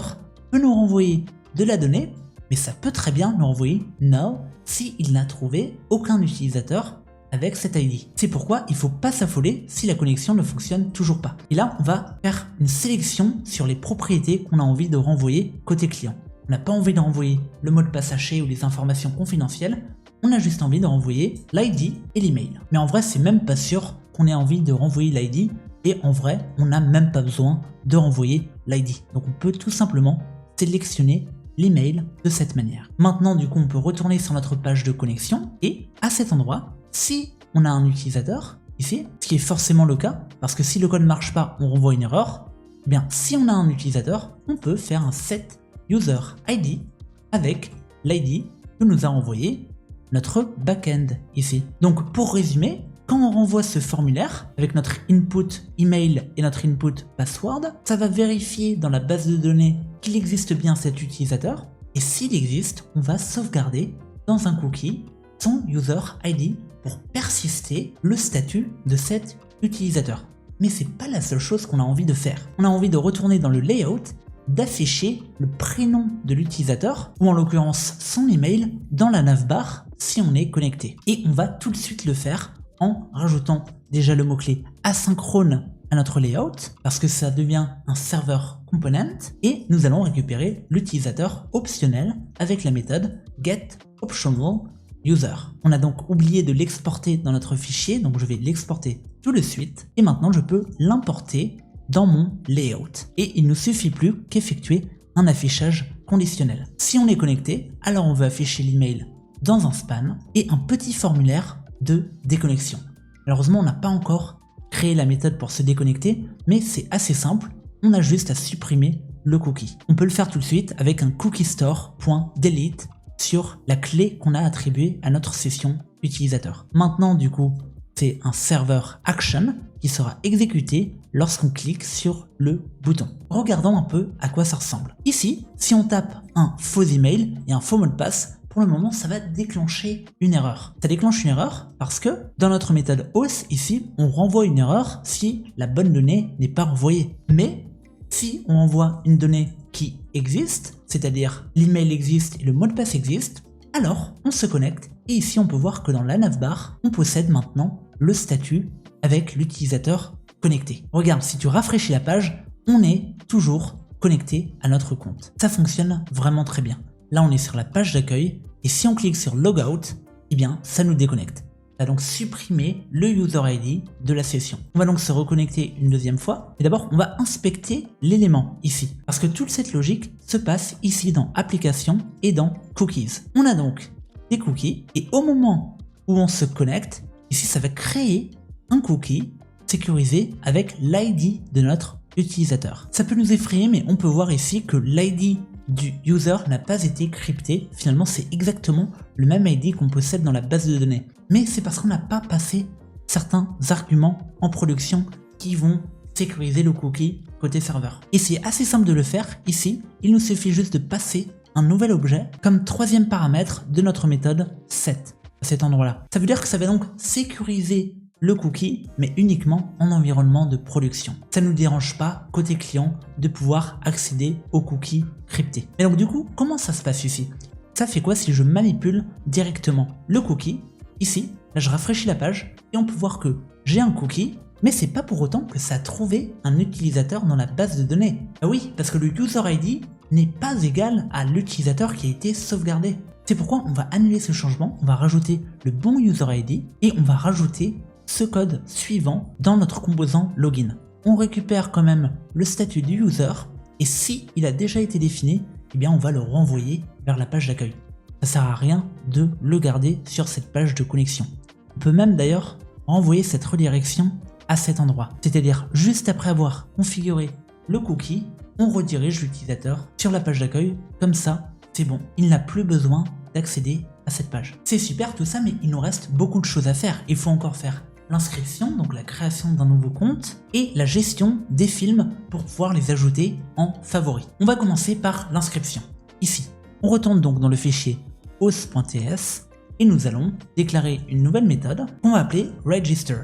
Speaker 1: peut nous renvoyer de la donnée, mais ça peut très bien nous renvoyer null s'il n'a trouvé aucun utilisateur avec cet ID. C'est pourquoi il ne faut pas s'affoler si la connexion ne fonctionne toujours pas. Et là, on va faire une sélection sur les propriétés qu'on a envie de renvoyer côté client. On n'a pas envie de renvoyer le mot de passe haché ou les informations confidentielles, on a juste envie de renvoyer l'ID et l'email. Mais en vrai, c'est même pas sûr qu'on ait envie de renvoyer l'ID, et en vrai, on n'a même pas besoin de renvoyer l'ID. Donc on peut tout simplement sélectionner l'email de cette manière. Maintenant, du coup, on peut retourner sur notre page de connexion, et à cet endroit, si on a un utilisateur, ici, ce qui est forcément le cas, parce que si le code ne marche pas, on renvoie une erreur, eh bien, si on a un utilisateur, on peut faire un setUserID avec l'ID que nous a renvoyé notre backend ici. Donc, pour résumer, quand on renvoie ce formulaire avec notre input email et notre input password, ça va vérifier dans la base de données qu'il existe bien cet utilisateur, et s'il existe, on va sauvegarder dans un cookie son user ID pour persister le statut de cet utilisateur. Mais c'est pas la seule chose qu'on a envie de faire. On a envie de retourner dans le layout, d'afficher le prénom de l'utilisateur, ou en l'occurrence son email, dans la navbar si on est connecté. Et on va tout de suite le faire en rajoutant déjà le mot-clé asynchrone à notre layout, parce que ça devient un serveur component, et nous allons récupérer l'utilisateur optionnel avec la méthode getOptionalUser. On a donc oublié de l'exporter dans notre fichier, donc je vais l'exporter tout de suite, et maintenant je peux l'importer dans mon layout. Et il ne suffit plus qu'effectuer un affichage conditionnel. Si on est connecté, alors on veut afficher l'email dans un span et un petit formulaire de déconnexion. Malheureusement, on n'a pas encore créé la méthode pour se déconnecter, mais c'est assez simple, on a juste à supprimer le cookie. On peut le faire tout de suite avec un cookiestore.delete sur la clé qu'on a attribuée à notre session utilisateur. Maintenant, du coup, c'est un serveur action qui sera exécuté lorsqu'on clique sur le bouton. Regardons un peu à quoi ça ressemble. Ici, si on tape un faux email et un faux mot de passe, pour le moment, ça va déclencher une erreur. Ça déclenche une erreur parce que dans notre méthode auth, ici, on renvoie une erreur si la bonne donnée n'est pas renvoyée. Mais si on envoie une donnée qui existe, c'est-à-dire l'email existe et le mot de passe existe, Alors, on se connecte et ici on peut voir que dans la navbar, on possède maintenant le statut avec l'utilisateur connecté. Regarde, si tu rafraîchis la page, on est toujours connecté à notre compte. Ça fonctionne vraiment très bien. Là, on est sur la page d'accueil et si on clique sur Logout, eh bien, ça nous déconnecte. Ça va donc supprimer le user ID de la session. On va donc se reconnecter une deuxième fois. Et d'abord, on va inspecter l'élément ici. Parce que toute cette logique se passe ici dans Applications et dans Cookies. On a donc des cookies et au moment où on se connecte, ici, ça va créer un cookie sécurisé avec l'ID de notre utilisateur. Ça peut nous effrayer, mais on peut voir ici que l'ID du user n'a pas été crypté. Finalement, c'est exactement le même ID qu'on possède dans la base de données. Mais c'est parce qu'on n'a pas passé certains arguments en production qui vont sécuriser le cookie côté serveur. Et c'est assez simple de le faire. Ici, il nous suffit juste de passer un nouvel objet comme troisième paramètre de notre méthode set à cet endroit-là. Ça veut dire que ça va donc sécuriser le cookie, mais uniquement en environnement de production. Ça ne nous dérange pas, côté client, de pouvoir accéder aux cookies cryptés. Et donc du coup, comment ça se passe ici? Ça fait quoi si je manipule directement le cookie? Ici, là je rafraîchis la page et on peut voir que j'ai un cookie, mais c'est pas pour autant que ça a trouvé un utilisateur dans la base de données. Ah oui, parce que le user ID n'est pas égal à l'utilisateur qui a été sauvegardé. C'est pourquoi on va annuler ce changement, on va rajouter le bon user ID et on va rajouter ce code suivant dans notre composant login. On récupère quand même le statut du user et si il a déjà été défini, eh bien on va le renvoyer vers la page d'accueil. Ça sert à rien de le garder sur cette page de connexion. On peut même d'ailleurs renvoyer cette redirection à cet endroit. C'est-à-dire juste après avoir configuré le cookie, on redirige l'utilisateur sur la page d'accueil. Comme ça, c'est bon. Il n'a plus besoin d'accéder à cette page. C'est super tout ça, mais il nous reste beaucoup de choses à faire. Il faut encore faire l'inscription, donc la création d'un nouveau compte, et la gestion des films pour pouvoir les ajouter en favoris. On va commencer par l'inscription. Ici, on retourne donc dans le fichier auth.ts et nous allons déclarer une nouvelle méthode qu'on va appeler register.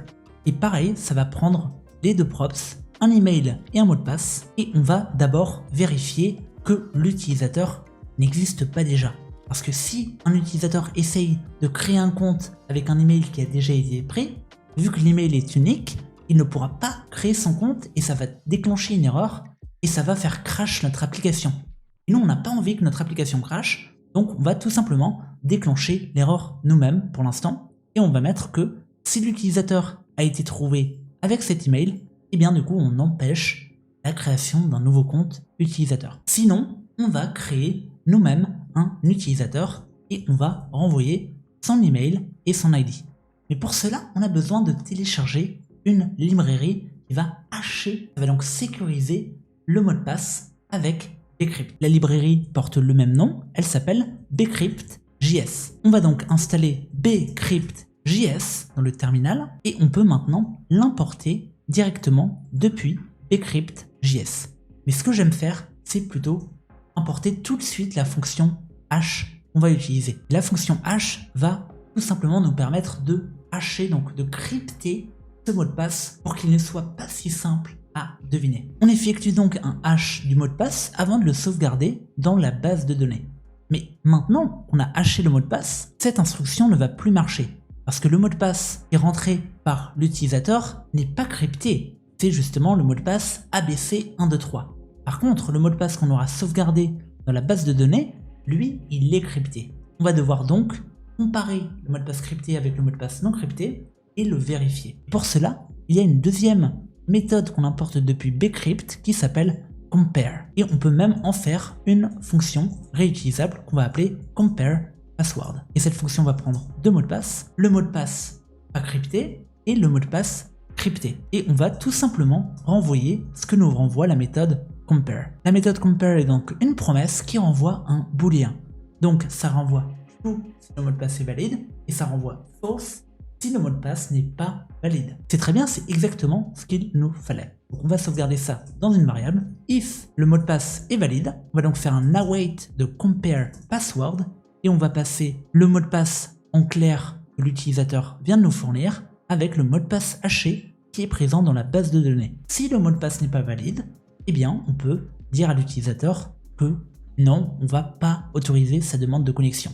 Speaker 1: Et pareil, ça va prendre les deux props, un email et un mot de passe, et on va d'abord vérifier que l'utilisateur n'existe pas déjà. Parce que si un utilisateur essaye de créer un compte avec un email qui a déjà été pris, vu que l'email est unique, il ne pourra pas créer son compte et ça va déclencher une erreur et ça va faire crash notre application. Et nous, on n'a pas envie que notre application crash, donc on va tout simplement déclencher l'erreur nous-mêmes pour l'instant et on va mettre que si l'utilisateur a été trouvé avec cet email, et bien du coup on empêche la création d'un nouveau compte utilisateur. Sinon, on va créer nous-mêmes un utilisateur et on va renvoyer son email et son ID. Mais pour cela, on a besoin de télécharger une librairie qui va hasher, qui va donc sécuriser le mot de passe avec Bcrypt. La librairie porte le même nom, elle s'appelle Bcrypt.js. On va donc installer Bcrypt.js dans le terminal et on peut maintenant l'importer directement depuis Bcrypt.js. Mais ce que j'aime faire, c'est plutôt importer tout de suite la fonction hash qu'on va utiliser. La fonction hash va tout simplement nous permettre de hasher, donc de crypter ce mot de passe pour qu'il ne soit pas si simple à deviner. On effectue donc un hash du mot de passe avant de le sauvegarder dans la base de données. Mais maintenant qu'on a haché le mot de passe, cette instruction ne va plus marcher parce que le mot de passe qui est rentré par l'utilisateur n'est pas crypté. C'est justement le mot de passe ABC123. Par contre, le mot de passe qu'on aura sauvegardé dans la base de données, lui, il est crypté. On va devoir donc comparer le mot de passe crypté avec le mot de passe non crypté et le vérifier. Pour cela, il y a une deuxième méthode qu'on importe depuis Bcrypt qui s'appelle compare. Et on peut même en faire une fonction réutilisable qu'on va appeler compare password. Et cette fonction va prendre deux mots de passe, le mot de passe pas crypté et le mot de passe crypté. Et on va tout simplement renvoyer ce que nous renvoie la méthode compare. La méthode compare est donc une promesse qui renvoie un booléen. Donc ça renvoie true si le mot de passe est valide et ça renvoie false si le mot de passe n'est pas valide. C'est très bien, c'est exactement ce qu'il nous fallait. Donc on va sauvegarder ça dans une variable. If le mot de passe est valide, on va donc faire un await de compare password et on va passer le mot de passe en clair que l'utilisateur vient de nous fournir avec le mot de passe haché qui est présent dans la base de données. Si le mot de passe n'est pas valide, eh bien on peut dire à l'utilisateur que non, on ne va pas autoriser sa demande de connexion.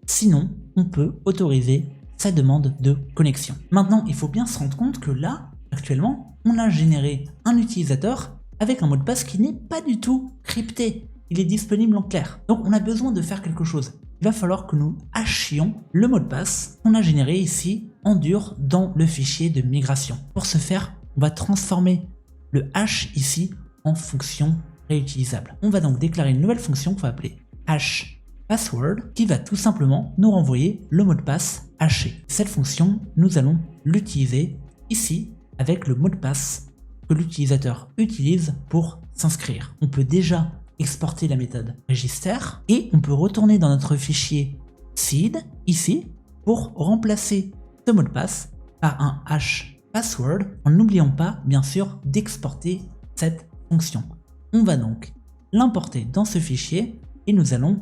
Speaker 1: Sinon, on peut autoriser sa demande de connexion. Maintenant, il faut bien se rendre compte que là, actuellement, on a généré un utilisateur avec un mot de passe qui n'est pas du tout crypté. Il est disponible en clair. Donc, on a besoin de faire quelque chose. Il va falloir que nous hashions le mot de passe qu'on a généré ici en dur dans le fichier de migration. Pour ce faire, on va transformer le hash ici en fonction réutilisable. On va donc déclarer une nouvelle fonction qu'on va appeler hash password qui va tout simplement nous renvoyer le mot de passe haché. Cette fonction, nous allons l'utiliser ici avec le mot de passe que l'utilisateur utilise pour s'inscrire. On peut déjà exporter la méthode register et on peut retourner dans notre fichier seed ici pour remplacer ce mot de passe par un hash password en n'oubliant pas bien sûr d'exporter cette fonction. On va donc l'importer dans ce fichier et nous allons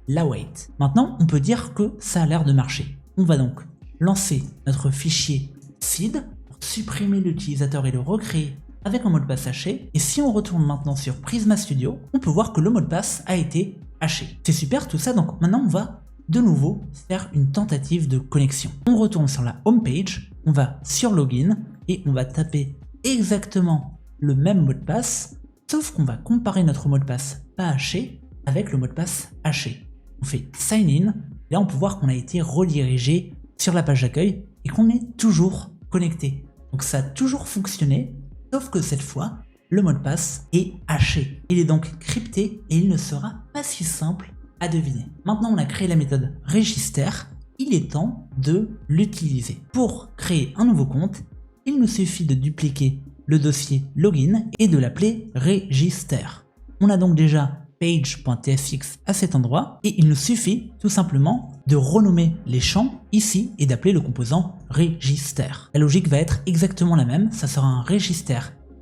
Speaker 1: l'await. Maintenant on peut dire que ça a l'air de marcher. On va donc lancer notre fichier seed pour supprimer l'utilisateur et le recréer avec un mot de passe haché, et si on retourne maintenant sur Prisma Studio, on peut voir que le mot de passe a été haché. C'est super tout ça, donc maintenant on va de nouveau faire une tentative de connexion. On retourne sur la home page, on va sur login et on va taper exactement le même mot de passe, sauf qu'on va comparer notre mot de passe pas haché avec le mot de passe haché. On fait sign in, et là on peut voir qu'on a été redirigé sur la page d'accueil et qu'on est toujours connecté. Donc ça a toujours fonctionné. Sauf que cette fois, le mot de passe est haché. Il est donc crypté et il ne sera pas si simple à deviner. Maintenant, on a créé la méthode register. Il est temps de l'utiliser. Pour créer un nouveau compte, il nous suffit de dupliquer le dossier login et de l'appeler register. On a donc déjà page.tsx à cet endroit et il nous suffit tout simplement de renommer les champs ici et d'appeler le composant register. La logique va être exactement la même, ça sera un register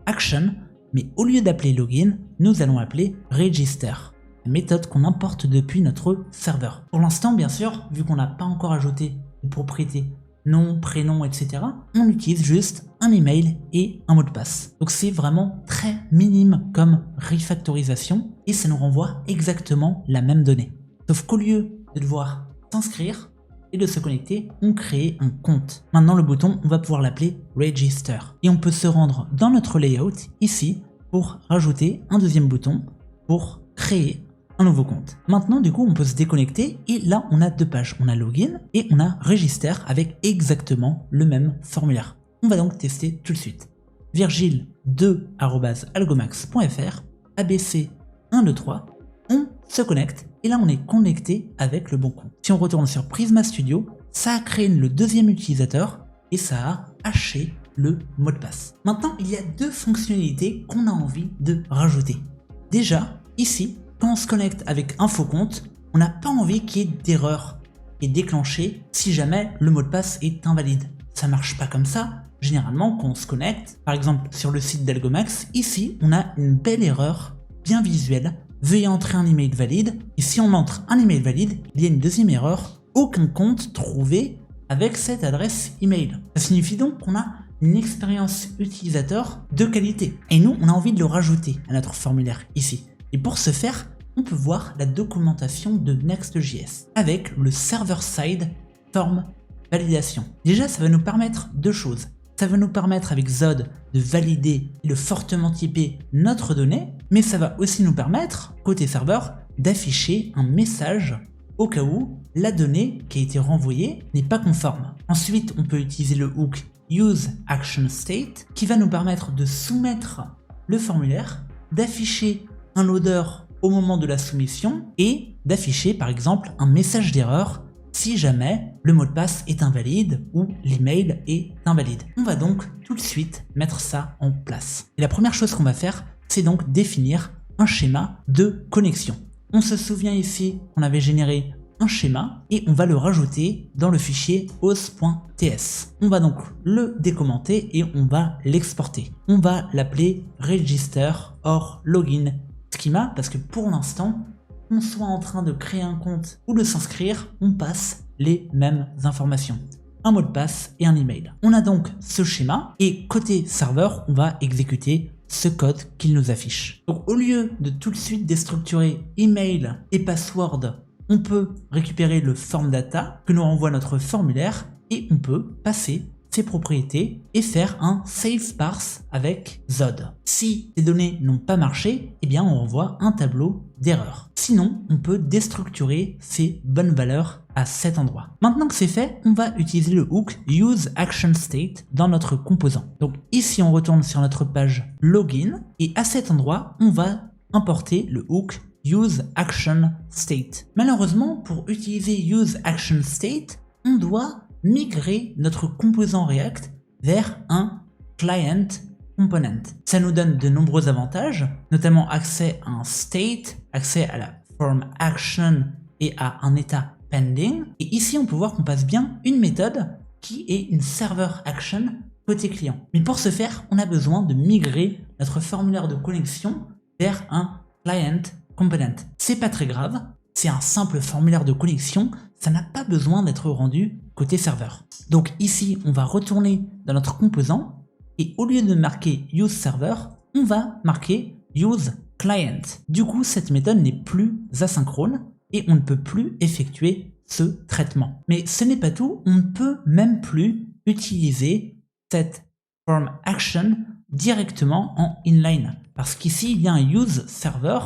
Speaker 1: action, mais au lieu d'appeler login, nous allons appeler register, la méthode qu'on importe depuis notre serveur. Pour l'instant, bien sûr, vu qu'on n'a pas encore ajouté de propriétés nom, prénom, etc., on utilise juste un email et un mot de passe. Donc c'est vraiment très minime comme refactorisation et ça nous renvoie exactement la même donnée. Sauf qu'au lieu de devoir s'inscrire et de se connecter, on crée un compte. Maintenant le bouton, on va pouvoir l'appeler register. Et on peut se rendre dans notre layout ici pour rajouter un deuxième bouton pour créer un nouveau compte. Maintenant du coup on peut se déconnecter et là on a deux pages, on a login et on a register avec exactement le même formulaire. On va donc tester tout de suite. Virgile2@algomax.fr, ABC123, on se connecte et là on est connecté avec le bon compte. Si on retourne sur Prisma Studio, ça a créé le deuxième utilisateur et ça a haché le mot de passe. Maintenant il y a deux fonctionnalités qu'on a envie de rajouter. Déjà ici, quand on se connecte avec un faux compte, on n'a pas envie qu'il y ait d'erreur qui est déclenchée si jamais le mot de passe est invalide. Ça marche pas comme ça. Généralement, quand on se connecte, par exemple sur le site d'Algomax, ici, on a une belle erreur bien visuelle. Veuillez entrer un email valide. Et si on entre un email valide, il y a une deuxième erreur. Aucun compte trouvé avec cette adresse email. Ça signifie donc qu'on a une expérience utilisateur de qualité. Et nous, on a envie de le rajouter à notre formulaire ici. Et pour ce faire, on peut voir la documentation de Next.js avec le server-side form validation. Déjà, ça va nous permettre deux choses. Ça va nous permettre avec Zod de valider et de fortement typer notre donnée, mais ça va aussi nous permettre, côté serveur, d'afficher un message au cas où la donnée qui a été renvoyée n'est pas conforme. Ensuite, on peut utiliser le hook useActionState qui va nous permettre de soumettre le formulaire, d'afficher un loader au moment de la soumission et d'afficher par exemple un message d'erreur si jamais le mot de passe est invalide ou l'email est invalide. On va donc tout de suite mettre ça en place. Et la première chose qu'on va faire, c'est donc définir un schéma de connexion. On se souvient ici qu'on avait généré un schéma et on va le rajouter dans le fichier host.ts. On va donc le décommenter et on va l'exporter. On va l'appeler register or login schema parce que pour l'instant, qu'on soit en train de créer un compte ou de s'inscrire, on passe les mêmes informations. Un mot de passe et un email. On a donc ce schéma et côté serveur, on va exécuter ce code qu'il nous affiche. Donc au lieu de tout de suite déstructurer email et password on peut récupérer le form data que nous renvoie notre formulaire et on peut passer ses propriétés et faire un save parse avec Zod. Si ces données n'ont pas marché, eh bien on renvoie un tableau d'erreur. Sinon, on peut déstructurer ces bonnes valeurs à cet endroit. Maintenant que c'est fait, on va utiliser le hook useActionState dans notre composant. Donc ici, on retourne sur notre page login et à cet endroit, on va importer le hook useActionState. Malheureusement, pour utiliser useActionState, on doit migrer notre composant React vers un client component. Ça nous donne de nombreux avantages, notamment accès à un state, accès à la form action et à un état pending. Et ici, on peut voir qu'on passe bien une méthode qui est une server action côté client. Mais pour ce faire, on a besoin de migrer notre formulaire de connexion vers un client component. C'est pas très grave, c'est un simple formulaire de connexion, ça n'a pas besoin d'être rendu côté serveur. Donc ici, on va retourner dans notre composant et au lieu de marquer useServer, on va marquer useClient. Du coup, cette méthode n'est plus asynchrone et on ne peut plus effectuer ce traitement. Mais ce n'est pas tout, on ne peut même plus utiliser cette form action directement en inline. Parce qu'ici, il y a un useServer,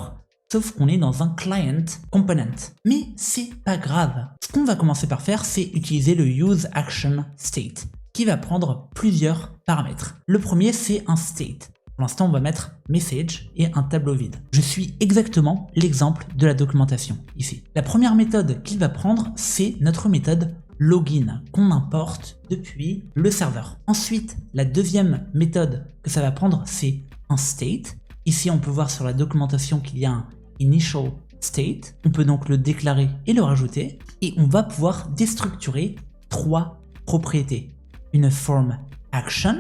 Speaker 1: sauf qu'on est dans un client component. Mais c'est pas grave. Ce qu'on va commencer par faire, c'est utiliser le useActionState, qui va prendre plusieurs paramètres. Le premier, c'est un state. Pour l'instant, on va mettre message et un tableau vide. Je suis exactement l'exemple de la documentation ici. La première méthode qu'il va prendre, c'est notre méthode login qu'on importe depuis le serveur. Ensuite, la deuxième méthode que ça va prendre, c'est un state. Ici, on peut voir sur la documentation qu'il y a un initial state. On peut donc le déclarer et le rajouter. Et on va pouvoir déstructurer trois propriétés. Une form action,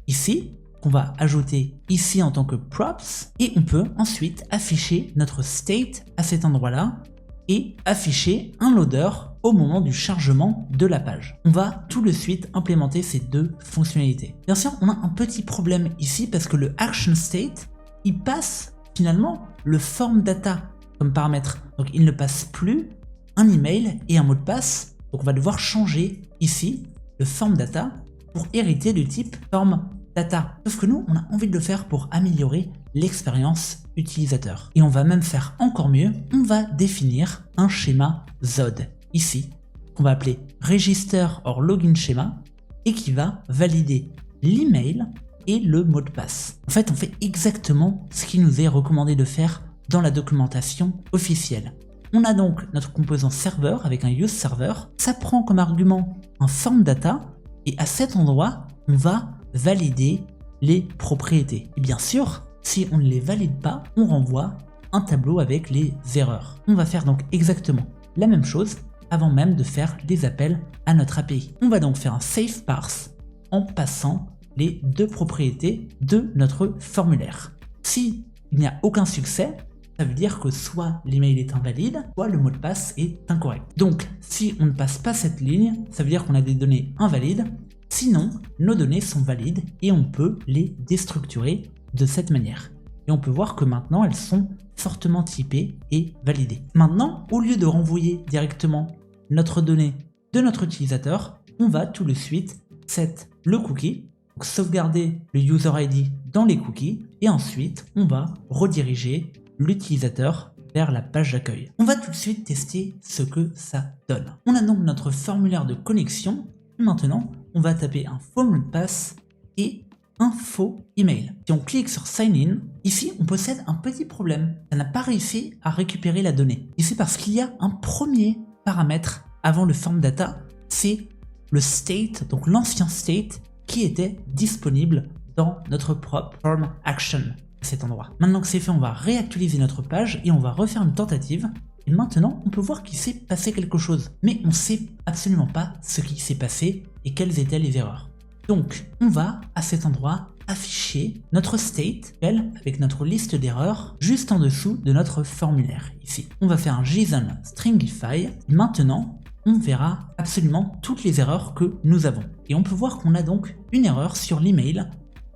Speaker 1: ici, qu'on va ajouter ici en tant que props. Et on peut ensuite afficher notre state à cet endroit-là et afficher un loader au moment du chargement de la page. On va tout de suite implémenter ces deux fonctionnalités. Bien sûr, on a un petit problème ici parce que le action state, il passe finalement le form data comme paramètre. Donc il ne passe plus un email et un mot de passe. Donc on va devoir changer ici le form data pour hériter du type form data. Sauf que nous, on a envie de le faire pour améliorer l'expérience utilisateur. Et on va même faire encore mieux, on va définir un schéma Zod ici, qu'on va appeler register or login schema et qui va valider l'email et le mot de passe. En fait, on fait exactement ce qui nous est recommandé de faire dans la documentation officielle. On a donc notre composant serveur avec un useServer, ça prend comme argument un form data et à cet endroit, on va valider les propriétés. Et bien sûr, si on ne les valide pas, on renvoie un tableau avec les erreurs. On va faire donc exactement la même chose avant même de faire les appels à notre API. On va donc faire un save parse en passant les deux propriétés de notre formulaire. Si il n'y a aucun succès, ça veut dire que soit l'email est invalide, soit le mot de passe est incorrect. Donc, si on ne passe pas cette ligne, ça veut dire qu'on a des données invalides. Sinon, nos données sont valides et on peut les déstructurer de cette manière. Et on peut voir que maintenant, elles sont fortement typées et validées. Maintenant, au lieu de renvoyer directement notre donnée de notre utilisateur, on va tout de suite set le cookie, donc sauvegarder le user ID dans les cookies, et ensuite, on va rediriger l'utilisateur vers la page d'accueil. On va tout de suite tester ce que ça donne. On a donc notre formulaire de connexion. Maintenant, on va taper un faux mot de passe et un faux email. Si on clique sur Sign In, ici, on possède un petit problème. Ça n'a pas réussi à récupérer la donnée. Et c'est parce qu'il y a un premier paramètre avant le form data, c'est le state, donc l'ancien state qui était disponible dans notre propre form action à cet endroit. Maintenant que c'est fait, on va réactualiser notre page et on va refaire une tentative. Et maintenant, on peut voir qu'il s'est passé quelque chose. Mais on ne sait absolument pas ce qui s'est passé et quelles étaient les erreurs. Donc, on va à cet endroit afficher notre state avec notre liste d'erreurs juste en dessous de notre formulaire ici. On va faire un JSON stringify. Maintenant, on verra absolument toutes les erreurs que nous avons. Et on peut voir qu'on a donc une erreur sur l'email.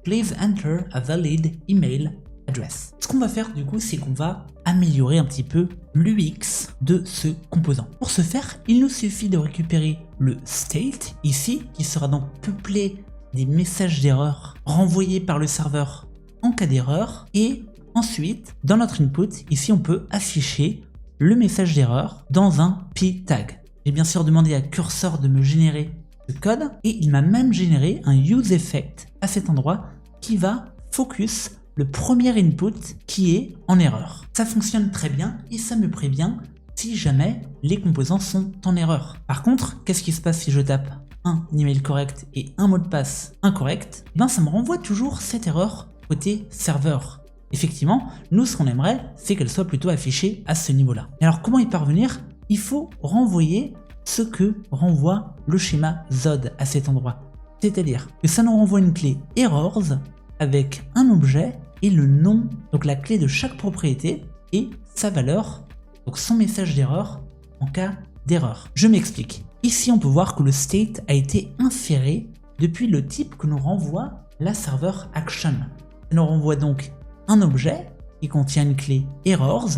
Speaker 1: Please enter a valid email address. Ce qu'on va faire du coup, c'est qu'on va améliorer un petit peu l'UX de ce composant. Pour ce faire, il nous suffit de récupérer le state ici, qui sera donc peuplé des messages d'erreur renvoyés par le serveur en cas d'erreur, et ensuite, dans notre input, ici on peut afficher le message d'erreur dans un p tag. J'ai bien sûr demandé à Cursor de me générer ce code, et il m'a même généré un use effect à cet endroit qui va focus le premier input qui est en erreur. Ça fonctionne très bien et ça me prévient si jamais les composants sont en erreur. Par contre, qu'est-ce qui se passe si je tape un email correct et un mot de passe incorrect? Ben, ça me renvoie toujours cette erreur côté serveur. Effectivement, nous ce qu'on aimerait, c'est qu'elle soit plutôt affichée à ce niveau-là. Et alors comment y parvenir? Il faut renvoyer ce que renvoie le schéma Zod à cet endroit. C'est-à-dire que ça nous renvoie une clé errors avec un objet et le nom, donc la clé de chaque propriété et sa valeur, donc son message d'erreur en cas d'erreur. Je m'explique. Ici, on peut voir que le state a été inféré depuis le type que nous renvoie la serveur action. Ça nous renvoie donc un objet qui contient une clé errors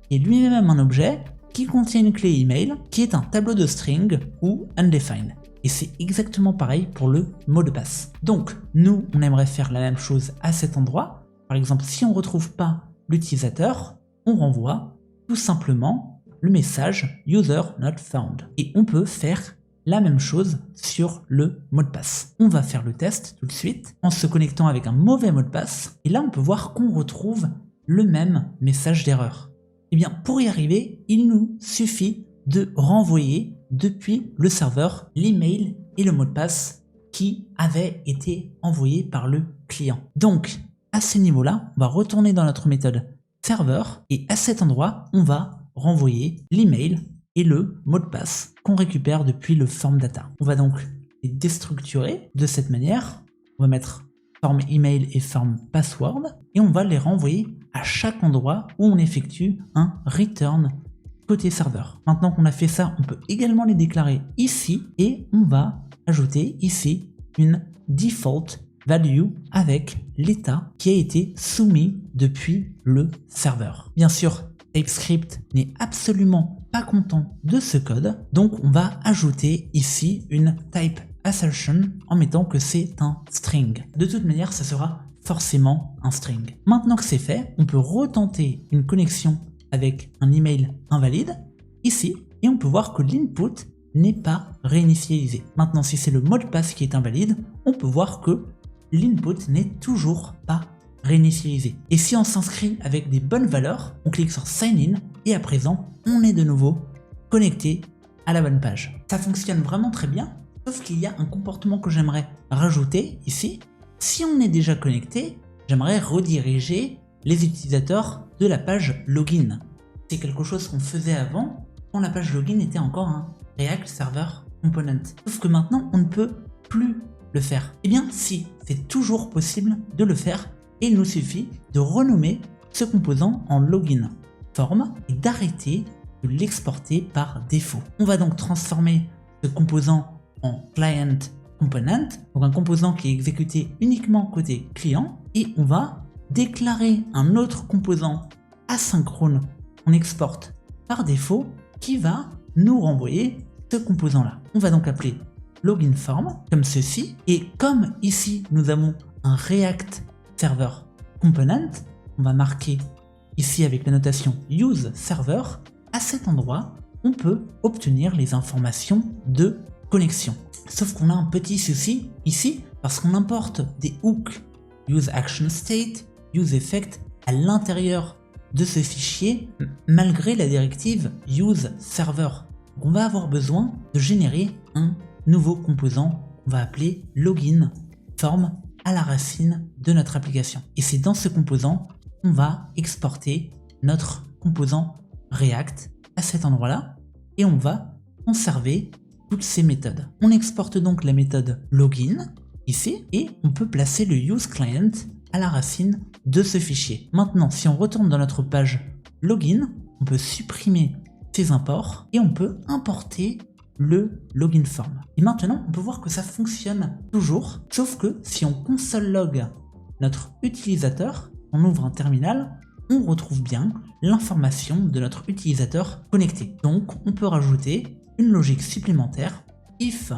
Speaker 1: et lui-même un objet qui contient une clé email qui est un tableau de string ou undefined. Et c'est exactement pareil pour le mot de passe. Donc, nous, on aimerait faire la même chose à cet endroit. Par exemple, si on ne retrouve pas l'utilisateur, on renvoie tout simplement le message user not found. Et on peut faire la même chose sur le mot de passe. On va faire le test tout de suite en se connectant avec un mauvais mot de passe. Et là, on peut voir qu'on retrouve le même message d'erreur. Eh bien, pour y arriver, il nous suffit de renvoyer depuis le serveur l'email et le mot de passe qui avaient été envoyés par le client. Donc, à ce niveau-là, on va retourner dans notre méthode serveur et à cet endroit, on va renvoyer l'email et le mot de passe qu'on récupère depuis le form data. On va donc les déstructurer de cette manière. On va mettre form email et form password et on va les renvoyer à chaque endroit où on effectue un return côté serveur. Maintenant qu'on a fait ça, on peut également les déclarer ici et on va ajouter ici une default value avec l'état qui a été soumis depuis le serveur. Bien sûr, TypeScript n'est absolument pas content de ce code, donc on va ajouter ici une type assertion en mettant que c'est un string. De toute manière, ça sera forcément un string. Maintenant que c'est fait, on peut retenter une connexion avec un email invalide ici et on peut voir que l'input n'est pas réinitialisé. Maintenant, si c'est le mot de passe qui est invalide, on peut voir que l'input n'est toujours pas réinitialisé. Et si on s'inscrit avec des bonnes valeurs, on clique sur Sign In et à présent, on est de nouveau connecté à la bonne page. Ça fonctionne vraiment très bien, sauf qu'il y a un comportement que j'aimerais rajouter ici. Si on est déjà connecté, j'aimerais rediriger les utilisateurs de la page login. C'est quelque chose qu'on faisait avant quand la page login était encore un React Server Component. Sauf que maintenant, on ne peut plus le faire. Eh bien, si, c'est toujours possible de le faire et il nous suffit de renommer ce composant en login form et d'arrêter de l'exporter par défaut. On va donc transformer ce composant en client component, donc un composant qui est exécuté uniquement côté client, et on va déclarer un autre composant asynchrone qu'on exporte par défaut qui va nous renvoyer ce composant là. On va donc appeler login form comme ceci, et comme ici nous avons un React Server Component, on va marquer ici avec la notation use server. À cet endroit, on peut obtenir les informations de connexion. Sauf qu'on a un petit souci ici parce qu'on importe des hooks use action state, use effect à l'intérieur de ce fichier malgré la directive use server. Donc on va avoir besoin de générer un nouveau composant qu'on va appeler login form à la racine de notre application. Et c'est dans ce composant qu'on va exporter notre composant React à cet endroit-là et on va conserver toutes ces méthodes. On exporte donc la méthode login ici et on peut placer le useClient à la racine de ce fichier. Maintenant, si on retourne dans notre page login, on peut supprimer ces imports et on peut importer le login form. Et maintenant, on peut voir que ça fonctionne toujours, sauf que si on console log notre utilisateur, on ouvre un terminal, on retrouve bien l'information de notre utilisateur connecté. Donc on peut rajouter une logique supplémentaire. If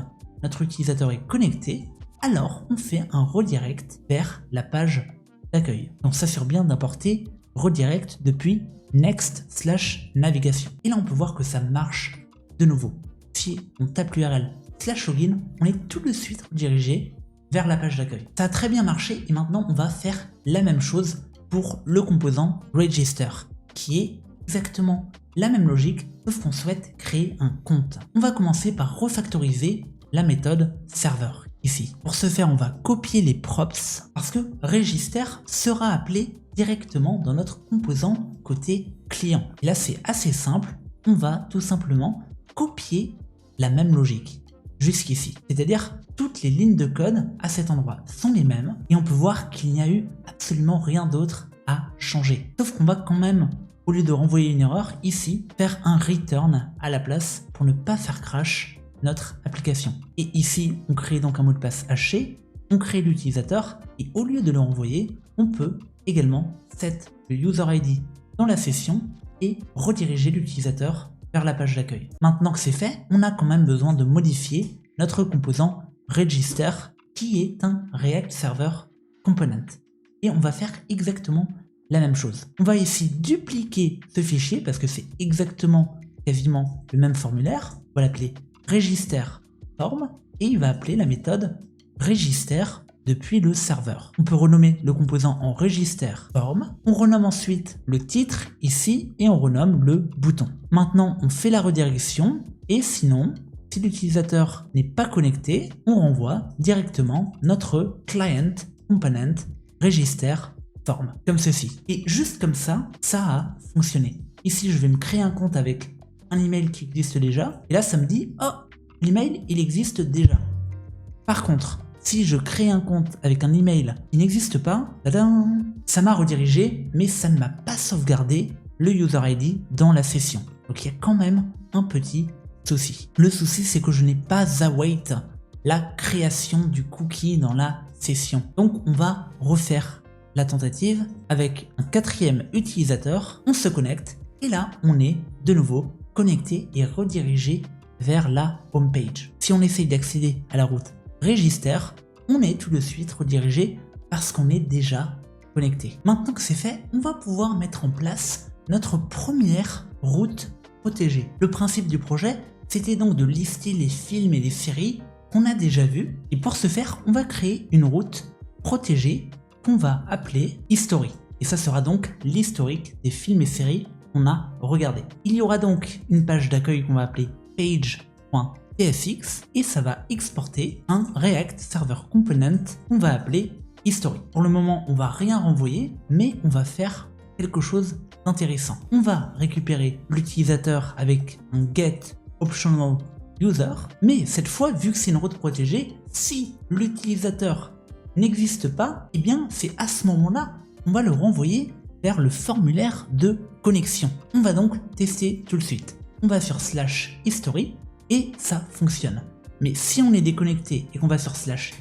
Speaker 1: notre utilisateur est connecté, alors on fait un redirect vers la page d'accueil. Donc ça s'assure bien d'importer redirect depuis next/navigation. Et là on peut voir que ça marche de nouveau. Si on tape l'URL /login, on est tout de suite redirigé vers la page d'accueil. Ça a très bien marché et maintenant on va faire la même chose pour le composant register, qui est exactement la même logique, sauf qu'on souhaite créer un compte. On va commencer par refactoriser la méthode serveur ici. Pour ce faire, on va copier les props parce que register sera appelé directement dans notre composant côté client. Et là, c'est assez simple. On va tout simplement copier la même logique jusqu'ici. C'est-à-dire, toutes les lignes de code à cet endroit sont les mêmes et on peut voir qu'il n'y a eu absolument rien d'autre à changer. Sauf qu'on va quand même, au lieu de renvoyer une erreur, ici, faire un return à la place pour ne pas faire crash notre application. Et ici, on crée donc un mot de passe haché, on crée l'utilisateur et au lieu de le renvoyer, on peut également set le user ID dans la session et rediriger l'utilisateur vers la page d'accueil. Maintenant que c'est fait, on a quand même besoin de modifier notre composant register qui est un React Server Component. Et on va faire exactement la même chose. On va ici dupliquer ce fichier parce que c'est exactement quasiment le même formulaire. On va l'appeler register form et il va appeler la méthode register depuis le serveur. On peut renommer le composant en register form. On renomme ensuite le titre ici et on renomme le bouton. Maintenant, on fait la redirection et sinon, si l'utilisateur n'est pas connecté, on renvoie directement notre client component register form, comme ceci. Et juste comme ça, ça a fonctionné. Ici, je vais me créer un compte avec un email qui existe déjà. Et là, ça me dit, oh, l'email, il existe déjà. Par contre, si je crée un compte avec un email qui n'existe pas, tadam, ça m'a redirigé, mais ça ne m'a pas sauvegardé le user ID dans la session. Donc il y a quand même un petit souci. Le souci, c'est que je n'ai pas await la création du cookie dans la session. Donc on va refaire la tentative avec un quatrième utilisateur. On se connecte et là, on est de nouveau connecté et redirigé vers la home page. Si on essaye d'accéder à la route register, on est tout de suite redirigé parce qu'on est déjà connecté. Maintenant que c'est fait, on va pouvoir mettre en place notre première route protégée. Le principe du projet, c'était donc de lister les films et les séries qu'on a déjà vus. Et pour ce faire, on va créer une route protégée qu'on va appeler History. Et ça sera donc l'historique des films et séries qu'on a regardés. Il y aura donc une page d'accueil qu'on va appeler page.tsx et ça va exporter un React Server Component qu'on va appeler History. Pour le moment, on va rien renvoyer, mais on va faire quelque chose d'intéressant. On va récupérer l'utilisateur avec un get optional user, mais cette fois, vu que c'est une route protégée, si l'utilisateur n'existe pas, eh bien c'est à ce moment-là on va le renvoyer vers le formulaire de connexion. On va donc tester tout de suite. On va sur /history et ça fonctionne. Mais si on est déconnecté et qu'on va sur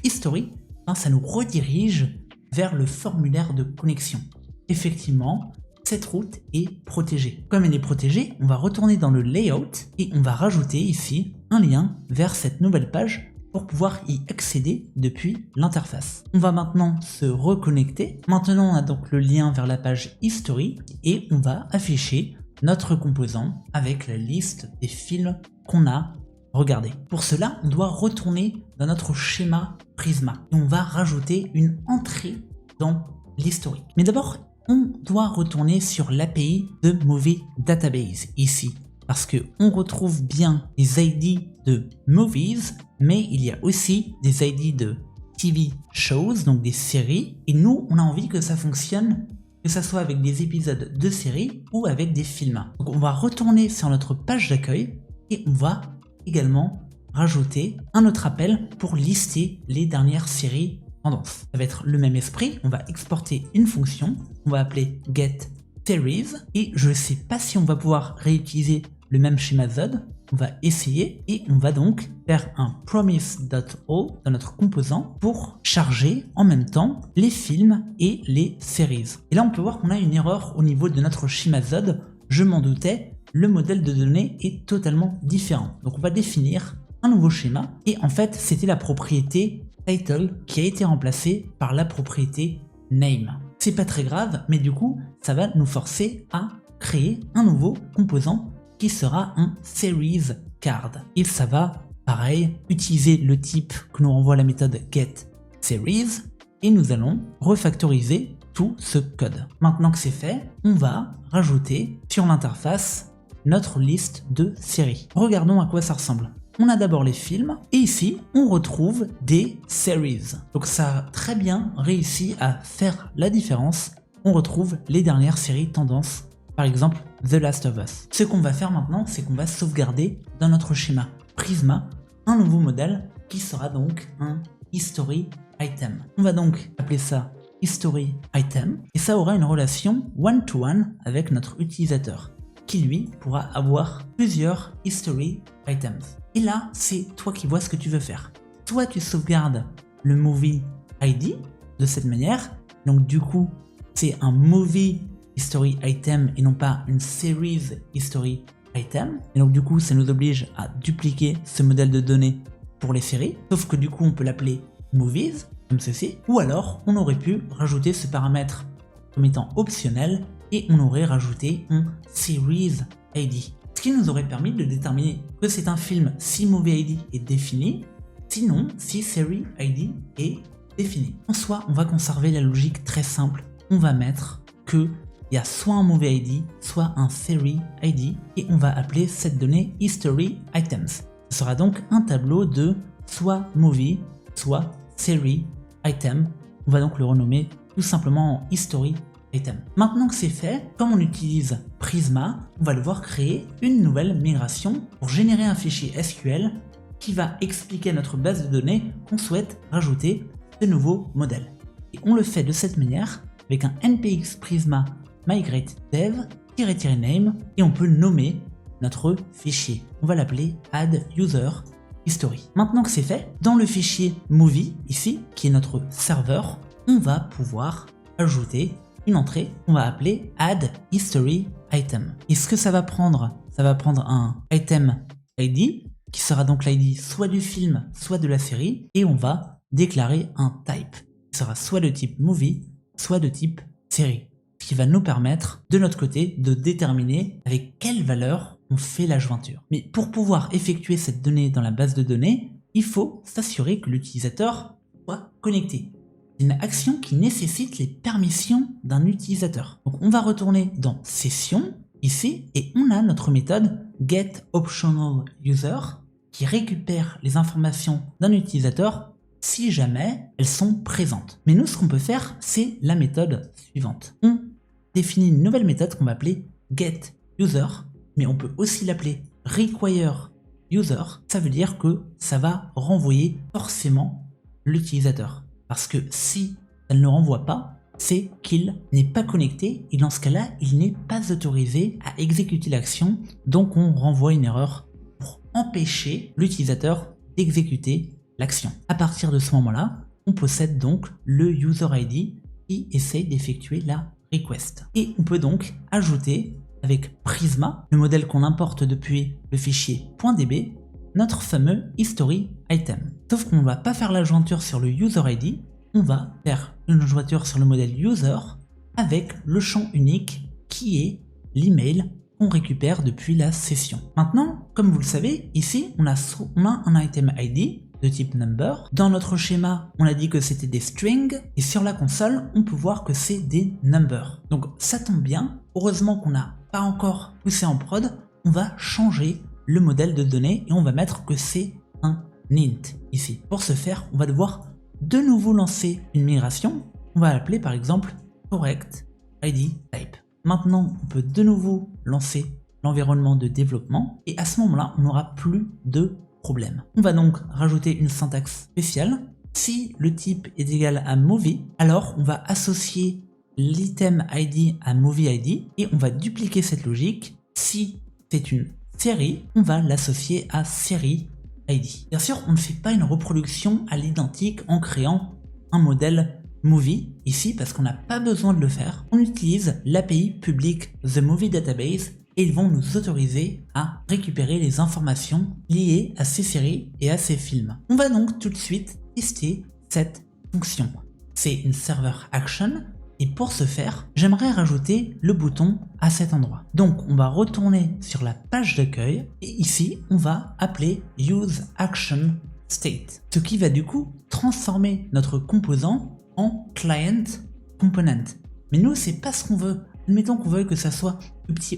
Speaker 1: /history, ça nous redirige vers le formulaire de connexion. Effectivement, cette route est protégée. Comme elle est protégée, on va retourner dans le layout et on va rajouter ici un lien vers cette nouvelle page pour pouvoir y accéder depuis l'interface. On va maintenant se reconnecter. Maintenant, on a donc le lien vers la page History et on va afficher notre composant avec la liste des films qu'on a regardés. Pour cela, on doit retourner dans notre schéma Prisma et on va rajouter une entrée dans l'historique. Mais d'abord, on doit retourner sur l'API de Movie Database ici, parce que on retrouve bien les ID de movies, mais il y a aussi des ID de TV shows, donc des séries, et nous, on a envie que ça fonctionne, que ça soit avec des épisodes de séries ou avec des films. Donc on va retourner sur notre page d'accueil et on va également rajouter un autre appel pour lister les dernières séries tendances. Ça va être le même esprit, on va exporter une fonction, on va appeler getSeries et je ne sais pas si on va pouvoir réutiliser le même schéma Z, on va essayer et on va donc faire un promise.all dans notre composant pour charger en même temps les films et les séries. Et là on peut voir qu'on a une erreur au niveau de notre schéma Z, je m'en doutais, le modèle de données est totalement différent. Donc on va définir un nouveau schéma et en fait c'était la propriété title qui a été remplacée par la propriété name. C'est pas très grave, mais du coup ça va nous forcer à créer un nouveau composant qui sera un series card. Et ça va, pareil, utiliser le type que nous renvoie la méthode getSeries et nous allons refactoriser tout ce code. Maintenant que c'est fait, on va rajouter sur l'interface notre liste de séries. Regardons à quoi ça ressemble. On a d'abord les films et ici on retrouve des series. Donc ça a très bien réussi à faire la différence. On retrouve les dernières séries tendances. Par exemple, The Last of Us. Ce qu'on va faire maintenant, c'est qu'on va sauvegarder dans notre schéma Prisma un nouveau modèle qui sera donc un History Item. On va donc appeler ça History Item et ça aura une relation one-to-one avec notre utilisateur qui lui pourra avoir plusieurs History Items. Et là, c'est toi qui vois ce que tu veux faire. Soit tu sauvegardes le Movie ID de cette manière, donc du coup, c'est un Movie History Item et non pas une Series History Item. Et donc du coup, ça nous oblige à dupliquer ce modèle de données pour les séries. Sauf que du coup, on peut l'appeler Movies, comme ceci. Ou alors, on aurait pu rajouter ce paramètre comme étant optionnel et on aurait rajouté un Series ID. Ce qui nous aurait permis de déterminer que c'est un film si Movie ID est défini, sinon si Series ID est défini. En soi, on va conserver la logique très simple. On va mettre que il y a soit un Movie ID, soit un Series ID, et on va appeler cette donnée History Items. Ce sera donc un tableau de soit Movie, soit Series Item. On va donc le renommer tout simplement en History Item. Maintenant que c'est fait, comme on utilise Prisma, on va devoir créer une nouvelle migration pour générer un fichier SQL qui va expliquer à notre base de données qu'on souhaite rajouter ce nouveau modèle. Et on le fait de cette manière avec un npx prisma migrate dev-name et on peut nommer notre fichier. On va l'appeler add user history. Maintenant que c'est fait, dans le fichier movie, ici, qui est notre serveur, on va pouvoir ajouter une entrée qu'on va appeler add history item. Et ce que ça va prendre un item ID, qui sera donc l'ID soit du film, soit de la série, et on va déclarer un type, qui sera soit de type movie, soit de type série. Ce qui va nous permettre, de notre côté, de déterminer avec quelle valeur on fait la jointure. Mais pour pouvoir effectuer cette donnée dans la base de données, il faut s'assurer que l'utilisateur soit connecté. C'est une action qui nécessite les permissions d'un utilisateur. Donc on va retourner dans Session, ici, et on a notre méthode getOptionalUser qui récupère les informations d'un utilisateur si jamais elles sont présentes. Mais nous, ce qu'on peut faire, c'est la méthode suivante. On définit une nouvelle méthode qu'on va appeler getUser, mais on peut aussi l'appeler requireUser. Ça veut dire que ça va renvoyer forcément l'utilisateur. Parce que si elle ne renvoie pas, c'est qu'il n'est pas connecté et dans ce cas-là, il n'est pas autorisé à exécuter l'action. Donc on renvoie une erreur pour empêcher l'utilisateur d'exécuter l'action. À partir de ce moment-là, on possède donc le user ID qui essaie d'effectuer la request. Et on peut donc ajouter avec Prisma, le modèle qu'on importe depuis le fichier .db, notre fameux history item. Sauf qu'on ne va pas faire la jointure sur le user ID, on va faire une jointure sur le modèle user avec le champ unique qui est l'email qu'on récupère depuis la session. Maintenant, comme vous le savez, ici on a un item ID de type number. Dans notre schéma, on a dit que c'était des strings et sur la console, on peut voir que c'est des numbers. Donc ça tombe bien, heureusement qu'on n'a pas encore poussé en prod, on va changer le modèle de données et on va mettre que c'est un int ici. Pour ce faire, on va devoir de nouveau lancer une migration. On va l'appeler par exemple correct ID type. Maintenant, on peut de nouveau lancer l'environnement de développement et à ce moment-là, on n'aura plus de problème. On va donc rajouter une syntaxe spéciale. Si le type est égal à movie, alors on va associer l'item ID à movie ID et on va dupliquer cette logique. Si c'est une série, on va l'associer à série ID. Bien sûr, on ne fait pas une reproduction à l'identique en créant un modèle movie ici parce qu'on n'a pas besoin de le faire. On utilise l'API publique The Movie Database et ils vont nous autoriser à récupérer les informations liées à ces séries et à ces films. On va donc tout de suite tester cette fonction. C'est une server action et pour ce faire, j'aimerais rajouter le bouton à cet endroit. Donc on va retourner sur la page d'accueil et ici on va appeler use action state, ce qui va du coup transformer notre composant en client component. Mais nous c'est pas ce qu'on veut. Admettons qu'on veuille que ça soit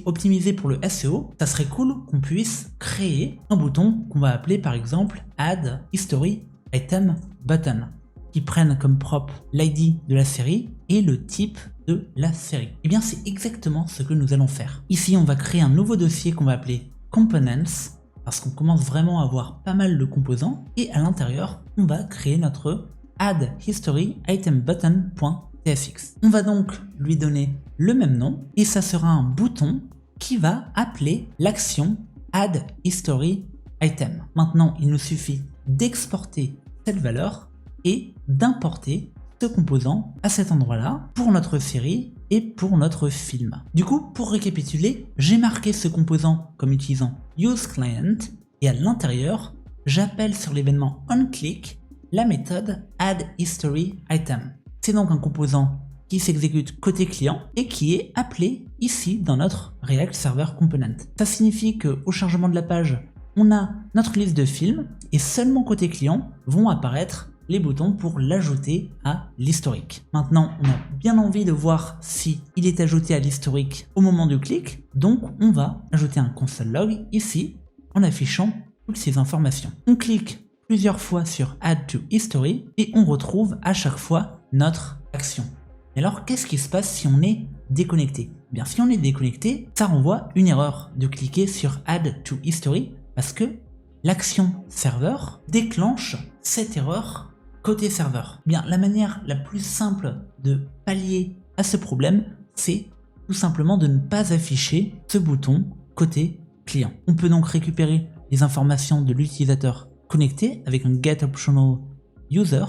Speaker 1: optimisé pour le SEO, ça serait cool qu'on puisse créer un bouton qu'on va appeler par exemple Add History Item Button, qui prenne comme propre l'ID de la série et le type de la série. Et bien c'est exactement ce que nous allons faire. Ici on va créer un nouveau dossier qu'on va appeler Components, parce qu'on commence vraiment à avoir pas mal de composants, et à l'intérieur on va créer notre Add History Item Button.tsx. On va donc lui donner le même nom et ça sera un bouton qui va appeler l'action Add History Item. Maintenant il nous suffit d'exporter cette valeur et d'importer ce composant à cet endroit-là pour notre série et pour notre film. Du coup, pour récapituler, j'ai marqué ce composant comme utilisant useClient et à l'intérieur, j'appelle sur l'événement onClick la méthode addHistoryItem. C'est donc un composant qui s'exécute côté client et qui est appelé ici dans notre React Server Component. Ça signifie qu'au chargement de la page, on a notre liste de films et seulement côté client vont apparaître les boutons pour l'ajouter à l'historique. Maintenant, on a bien envie de voir si il est ajouté à l'historique au moment du clic, donc on va ajouter un console log ici en affichant toutes ces informations. On clique plusieurs fois sur Add to History et on retrouve à chaque fois notre action. Et alors, qu'est-ce qui se passe si on est déconnecté? Eh bien, si on est déconnecté, ça renvoie une erreur de cliquer sur Add to History parce que l'action serveur déclenche cette erreur côté serveur. Bien, la manière la plus simple de pallier à ce problème, c'est tout simplement de ne pas afficher ce bouton côté client. On peut donc récupérer les informations de l'utilisateur connecté avec un get optional user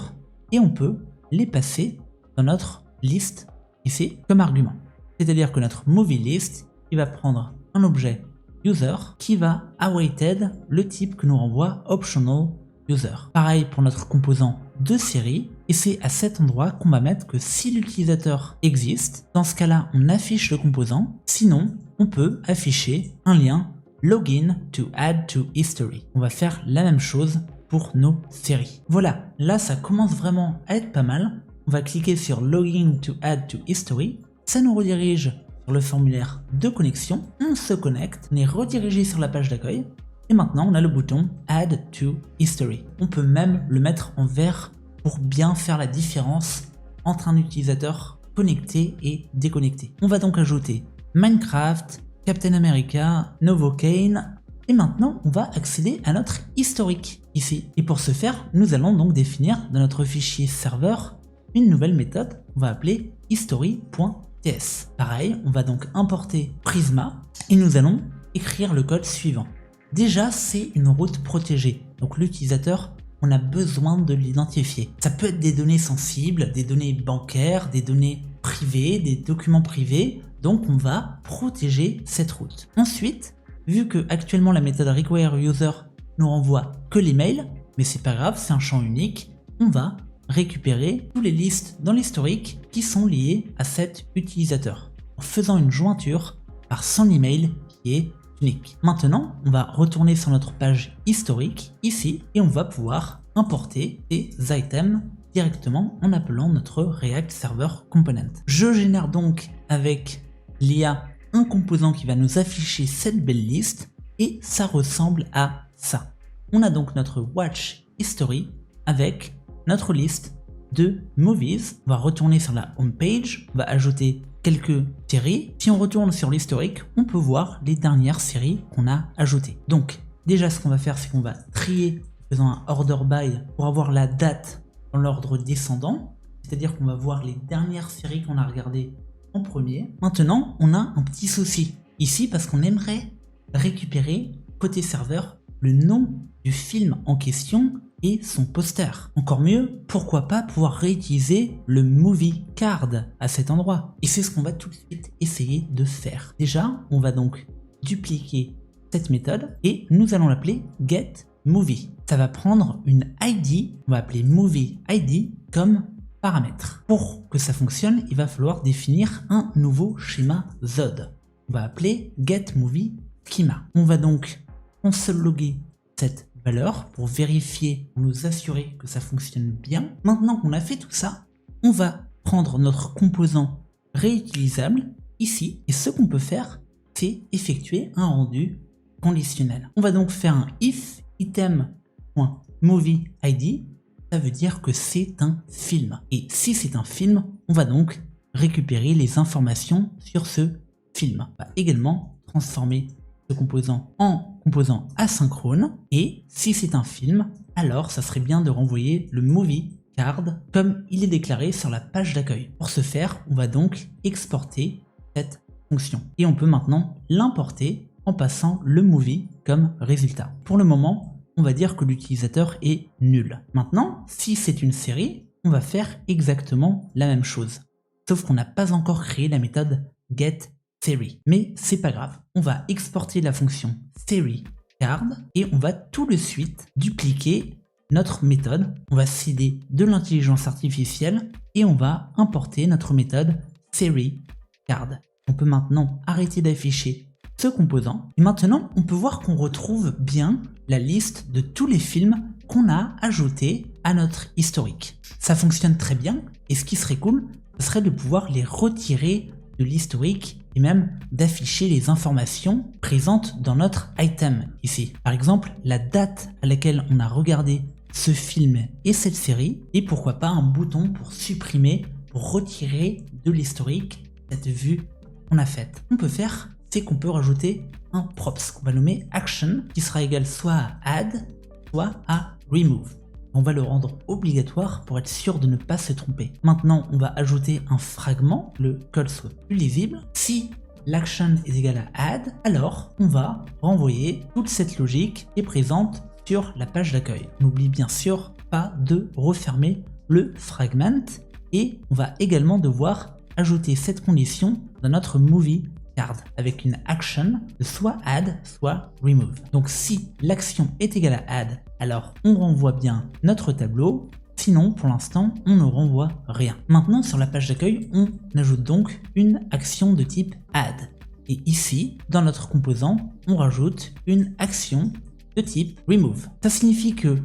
Speaker 1: et on peut les passer dans notre liste ici comme argument. C'est-à-dire que notre movie list, il va prendre un objet user qui va awaited le type que nous renvoie optional user. Pareil pour notre composant de série et c'est à cet endroit qu'on va mettre que si l'utilisateur existe, dans ce cas-là on affiche le composant, sinon on peut afficher un lien login to add to history. On va faire la même chose pour nos séries. Voilà, là ça commence vraiment à être pas mal. On va cliquer sur login to add to history, ça nous redirige sur le formulaire de connexion, on se connecte, on est redirigé sur la page d'accueil. Et maintenant, on a le bouton Add to History. On peut même le mettre en vert pour bien faire la différence entre un utilisateur connecté et déconnecté. On va donc ajouter Minecraft, Captain America, Novocaine. Et maintenant, on va accéder à notre historique ici. Et pour ce faire, nous allons donc définir dans notre fichier serveur une nouvelle méthode qu'on va appeler history.ts. Pareil, on va donc importer Prisma et nous allons écrire le code suivant. Déjà, c'est une route protégée, donc l'utilisateur, on a besoin de l'identifier. Ça peut être des données sensibles, des données bancaires, des données privées, des documents privés, donc on va protéger cette route. Ensuite, vu que actuellement la méthode requireUser nous renvoie que les mails, mais c'est pas grave, c'est un champ unique, on va récupérer toutes les listes dans l'historique qui sont liées à cet utilisateur, en faisant une jointure par son email qui est unique. Maintenant, on va retourner sur notre page historique ici et on va pouvoir importer des items directement en appelant notre React Server Component. Je génère donc avec l'IA un composant qui va nous afficher cette belle liste et ça ressemble à ça. On a donc notre Watch History avec notre liste de movies. On va retourner sur la home page, on va ajouter quelques séries. Si on retourne sur l'historique, on peut voir les dernières séries qu'on a ajoutées. Donc déjà ce qu'on va faire, c'est qu'on va trier en faisant un order by pour avoir la date dans l'ordre descendant, c'est-à-dire qu'on va voir les dernières séries qu'on a regardées en premier. Maintenant, on a un petit souci ici parce qu'on aimerait récupérer côté serveur, le nom du film en question et son poster. Encore mieux, pourquoi pas pouvoir réutiliser le movie card à cet endroit. Et c'est ce qu'on va tout de suite essayer de faire. Déjà, on va donc dupliquer cette méthode et nous allons l'appeler getMovie. Ça va prendre une ID, on va appeler movie ID comme paramètre. Pour que ça fonctionne, il va falloir définir un nouveau schéma Z. On va appeler getMovie schema. On va donc console-logger cette valeur pour vérifier, pour nous assurer que ça fonctionne bien. Maintenant qu'on a fait tout ça, on va prendre notre composant réutilisable ici et ce qu'on peut faire, c'est effectuer un rendu conditionnel. On va donc faire un if item.movieID, ça veut dire que c'est un film. Et si c'est un film, on va donc récupérer les informations sur ce film. On va également transformer ce composant en composant asynchrone. Et si c'est un film, alors ça serait bien de renvoyer le movie card comme il est déclaré sur la page d'accueil. Pour ce faire, on va donc exporter cette fonction. Et on peut maintenant l'importer en passant le movie comme résultat. Pour le moment, on va dire que l'utilisateur est nul. Maintenant, si c'est une série, on va faire exactement la même chose. Sauf qu'on n'a pas encore créé la méthode getSeries. Mais c'est pas grave. On va exporter la fonction SeriesCard et on va tout de suite dupliquer notre méthode. On va céder de l'intelligence artificielle et on va importer notre méthode SeriesCard. On peut maintenant arrêter d'afficher ce composant. Et maintenant, on peut voir qu'on retrouve bien la liste de tous les films qu'on a ajoutés à notre historique. Ça fonctionne très bien et ce qui serait cool, ce serait de pouvoir les retirer de l'historique et même d'afficher les informations présentes dans notre item ici. Par exemple, la date à laquelle on a regardé ce film et cette série et pourquoi pas un bouton pour supprimer, pour retirer de l'historique cette vue qu'on a faite. On peut faire, c'est qu'on peut rajouter un props qu'on va nommer action qui sera égal soit à add, soit à remove. On va le rendre obligatoire pour être sûr de ne pas se tromper. Maintenant, on va ajouter un fragment, le code soit plus lisible. Si l'action est égal à add, alors on va renvoyer toute cette logique qui est présente sur la page d'accueil. On n'oublie bien sûr pas de refermer le fragment et on va également devoir ajouter cette condition dans notre movie card avec une action de soit add soit remove. Donc si l'action est égale à add, alors on renvoie bien notre tableau, sinon pour l'instant on ne renvoie rien. Maintenant sur la page d'accueil, on ajoute donc une action de type add. Et ici, dans notre composant, on rajoute une action de type remove. Ça signifie que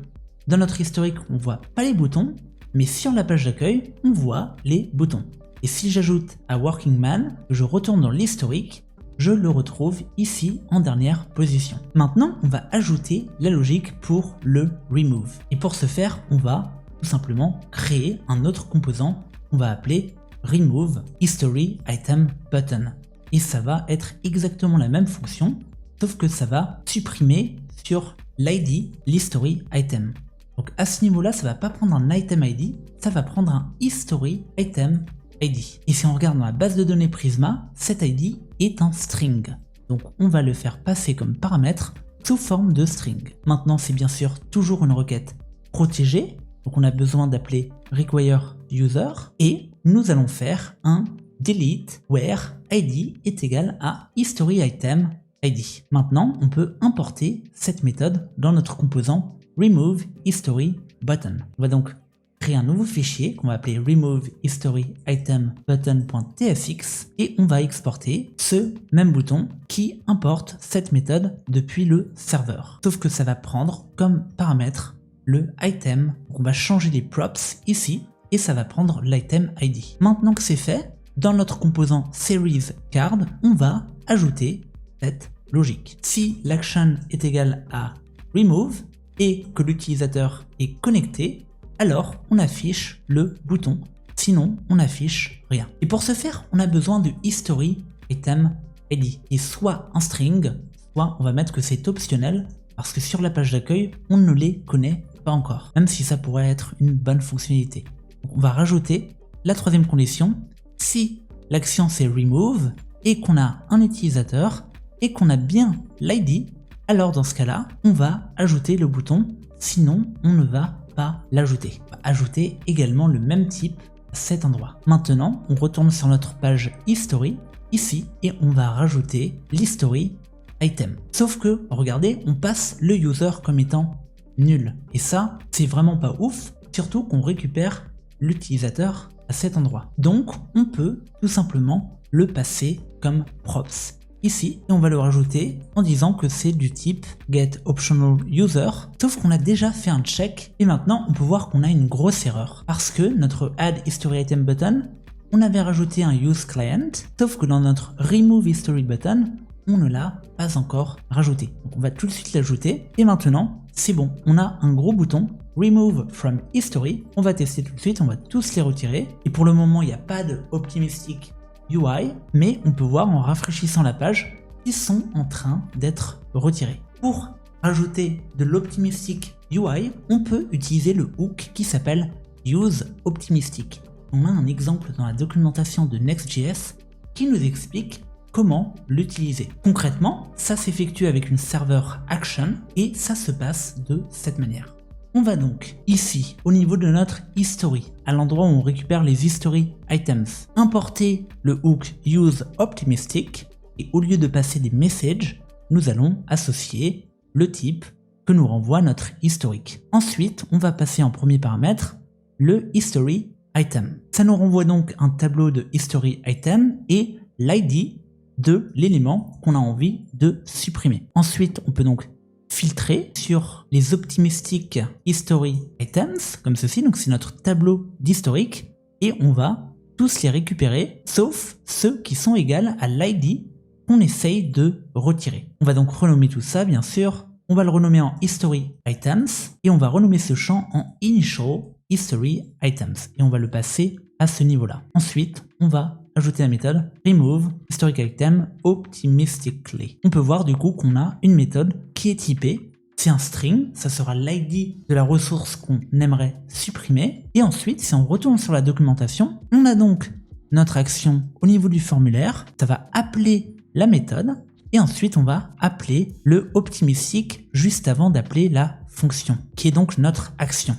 Speaker 1: dans notre historique, on voit pas les boutons, mais sur la page d'accueil, on voit les boutons. Et si j'ajoute à Working Man, je retourne dans l'historique, je le retrouve ici en dernière position. Maintenant, on va ajouter la logique pour le remove. Et pour ce faire, on va tout simplement créer un autre composant qu'on va appeler remove history item button. Et ça va être exactement la même fonction, sauf que ça va supprimer sur l'ID l'history item. Donc à ce niveau-là, ça va pas prendre un item ID, ça va prendre un history item ID. Et si on regarde dans la base de données Prisma, cet ID est un string. Donc on va le faire passer comme paramètre sous forme de string. Maintenant, c'est bien sûr toujours une requête protégée. Donc on a besoin d'appeler require user et nous allons faire un delete where ID est égal à history item ID. Maintenant, on peut importer cette méthode dans notre composant remove history button. On va donc créer un nouveau fichier qu'on va appeler remove history item button.tsx et on va exporter ce même bouton qui importe cette méthode depuis le serveur. Sauf que ça va prendre comme paramètre le item. Donc on va changer les props ici et ça va prendre l'item ID. Maintenant que c'est fait, dans notre composant SeriesCard, on va ajouter cette logique. Si l'action est égal à remove et que l'utilisateur est connecté, alors on affiche le bouton, sinon on n'affiche rien. Et pour ce faire, on a besoin de history item ID, et soit un string, soit on va mettre que c'est optionnel, parce que sur la page d'accueil, on ne les connaît pas encore, même si ça pourrait être une bonne fonctionnalité. Donc on va rajouter la troisième condition, si l'action c'est remove, et qu'on a un utilisateur, et qu'on a bien l'ID, alors dans ce cas-là, on va ajouter le bouton, sinon on ne va pas l'ajouter. On va ajouter également le même type à cet endroit. Maintenant, on retourne sur notre page History, ici, et on va rajouter l'History Item. Sauf que, regardez, on passe le user comme étant nul. Et ça, c'est vraiment pas ouf, surtout qu'on récupère l'utilisateur à cet endroit. Donc, on peut tout simplement le passer comme props ici, et on va le rajouter en disant que c'est du type getOptionalUser, sauf qu'on a déjà fait un check, et maintenant on peut voir qu'on a une grosse erreur, parce que notre add_history_item button, on avait rajouté un useClient, sauf que dans notre removeHistory button, on ne l'a pas encore rajouté. Donc on va tout de suite l'ajouter, et maintenant c'est bon, on a un gros bouton Remove from History, on va tester tout de suite, on va tous les retirer, et pour le moment il n'y a pas de optimistic UI, mais on peut voir en rafraîchissant la page qu'ils sont en train d'être retirés. Pour rajouter de l'optimistic UI, on peut utiliser le hook qui s'appelle useOptimistic. On a un exemple dans la documentation de Next.js qui nous explique comment l'utiliser. Concrètement, ça s'effectue avec une serveur action et ça se passe de cette manière. On va donc ici, au niveau de notre history, à l'endroit où on récupère les history items, importer le hook useOptimistic et au lieu de passer des messages, nous allons associer le type que nous renvoie notre historique. Ensuite, on va passer en premier paramètre le history item. Ça nous renvoie donc un tableau de history item et l'ID de l'élément qu'on a envie de supprimer. Ensuite, on peut donc filtrer sur les optimistic history items, comme ceci, donc c'est notre tableau d'historique, et on va tous les récupérer, sauf ceux qui sont égaux à l'ID qu'on essaye de retirer. On va donc renommer tout ça, bien sûr, on va le renommer en history items, et on va renommer ce champ en initial history items, et on va le passer à ce niveau-là. Ensuite, on va ajouter la méthode remove historic item optimistically. On peut voir du coup qu'on a une méthode qui est typée, c'est un string, ça sera l'ID de la ressource qu'on aimerait supprimer, et ensuite si on retourne sur la documentation, on a donc notre action au niveau du formulaire, ça va appeler la méthode, et ensuite on va appeler le optimistic juste avant d'appeler la fonction, qui est donc notre action.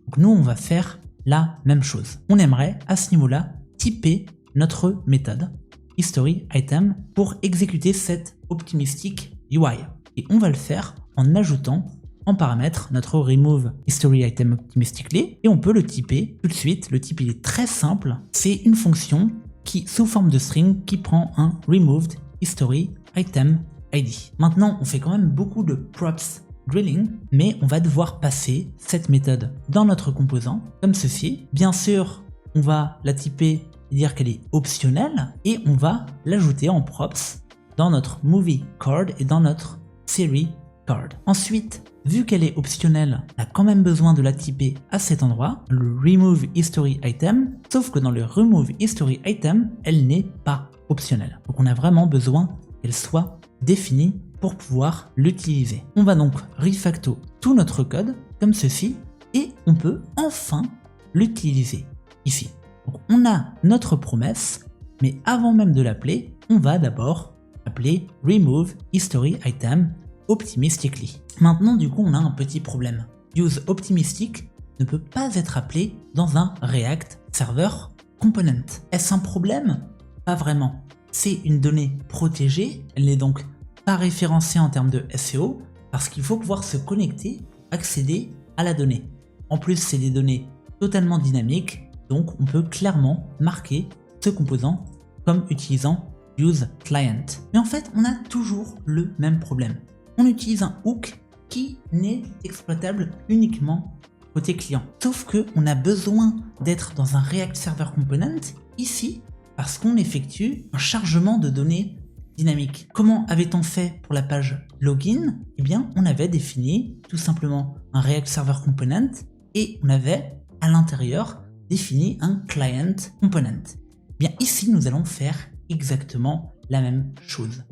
Speaker 1: Donc nous on va faire la même chose. On aimerait à ce niveau-là typer notre méthode history item pour exécuter cette optimistic UI. Et on va le faire en ajoutant en paramètre notre remove history item optimistically et on peut le typer tout de suite. Le type il est très simple, c'est une fonction qui sous forme de string qui prend un removed history item ID. Maintenant on fait quand même beaucoup de props drilling, mais on va devoir passer cette méthode dans notre composant comme ceci. Bien sûr on va la typer et dire qu'elle est optionnelle et on va l'ajouter en props dans notre movie card et dans notre series card. Ensuite, vu qu'elle est optionnelle, on a quand même besoin de la typer à cet endroit, le remove history item, sauf que dans le remove history item, elle n'est pas optionnelle. Donc on a vraiment besoin qu'elle soit définie pour pouvoir l'utiliser. On va donc refacto tout notre code comme ceci et on peut enfin l'utiliser ici. Donc on a notre promesse, mais avant même de l'appeler, on va d'abord appeler remove history item optimistically. Maintenant du coup on a un petit problème. useOptimistic ne peut pas être appelé dans un React Server Component. Est-ce un problème? Pas vraiment. C'est une donnée protégée, elle n'est donc pas référencée en termes de SEO parce qu'il faut pouvoir se connecter pour accéder à la donnée. En plus c'est des données totalement dynamiques, donc on peut clairement marquer ce composant comme utilisant useClient. Mais en fait on a toujours le même problème. On utilise un hook qui n'est exploitable uniquement côté client. Sauf que on a besoin d'être dans un React Server Component ici parce qu'on effectue un chargement de données dynamique. Comment avait-on fait pour la page login? Eh bien on avait défini tout simplement un React Server Component et on avait à l'intérieur défini un Client Component. Eh bien ici nous allons faire exactement la même chose.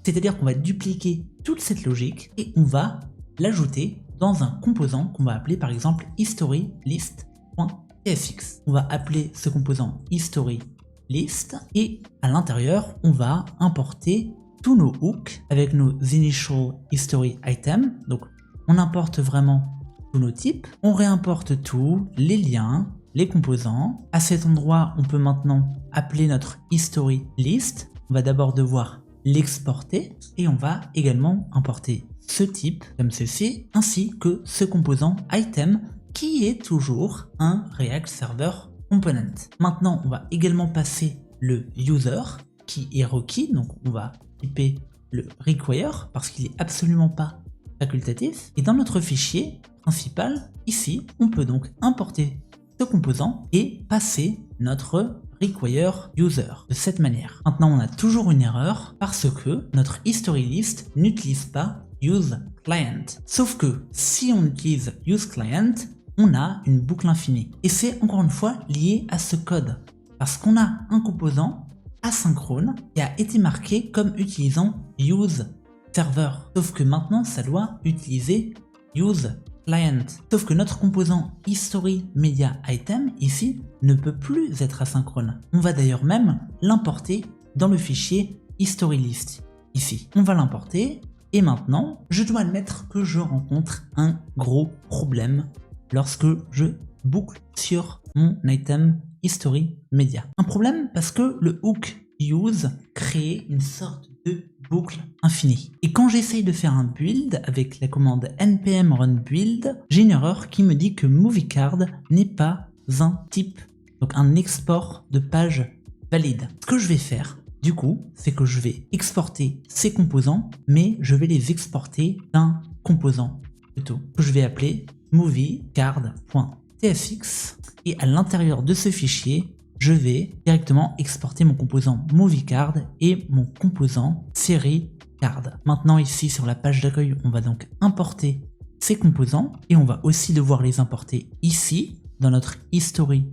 Speaker 1: C'est-à-dire qu'on va dupliquer toute cette logique et on va l'ajouter dans un composant qu'on va appeler par exemple historylist.tsx. On va appeler ce composant historylist et à l'intérieur on va importer tous nos hooks avec nos initial history items. Donc on importe vraiment tous nos types. On réimporte tout, les liens, les composants. À cet endroit, on peut maintenant appeler notre history list. On va d'abord devoir l'exporter et on va également importer ce type comme ceci ainsi que ce composant item qui est toujours un React Server Component. Maintenant, on va également passer le user qui est requis, donc on va typer le require parce qu'il est absolument pas facultatif. Et dans notre fichier principal, ici, on peut donc importer ce composant et passer notre require user de cette manière. Maintenant, on a toujours une erreur parce que notre history list n'utilise pas use client. Sauf que si on utilise use client, on a une boucle infinie. Et c'est encore une fois lié à ce code parce qu'on a un composant asynchrone qui a été marqué comme utilisant use server. Sauf que maintenant, ça doit utiliser use client. Sauf que notre composant history media item ici ne peut plus être asynchrone. On va d'ailleurs même l'importer dans le fichier history list ici. On va l'importer et maintenant, je dois admettre que je rencontre un gros problème lorsque je boucle sur mon item history media. Un problème parce que le hook use crée une sorte de boucle infinie. Et quand j'essaye de faire un build avec la commande npm run build, j'ai une erreur qui me dit que movie-card n'est pas un type, donc un export de page valide. Ce que je vais faire, du coup, c'est que je vais exporter ces composants, mais je vais les exporter d'un composant plutôt, que je vais appeler moviecard.tfx et à l'intérieur de ce fichier, je vais directement exporter mon composant moviecard et mon composant series-card. Maintenant ici sur la page d'accueil, on va donc importer ces composants et on va aussi devoir les importer ici dans notre history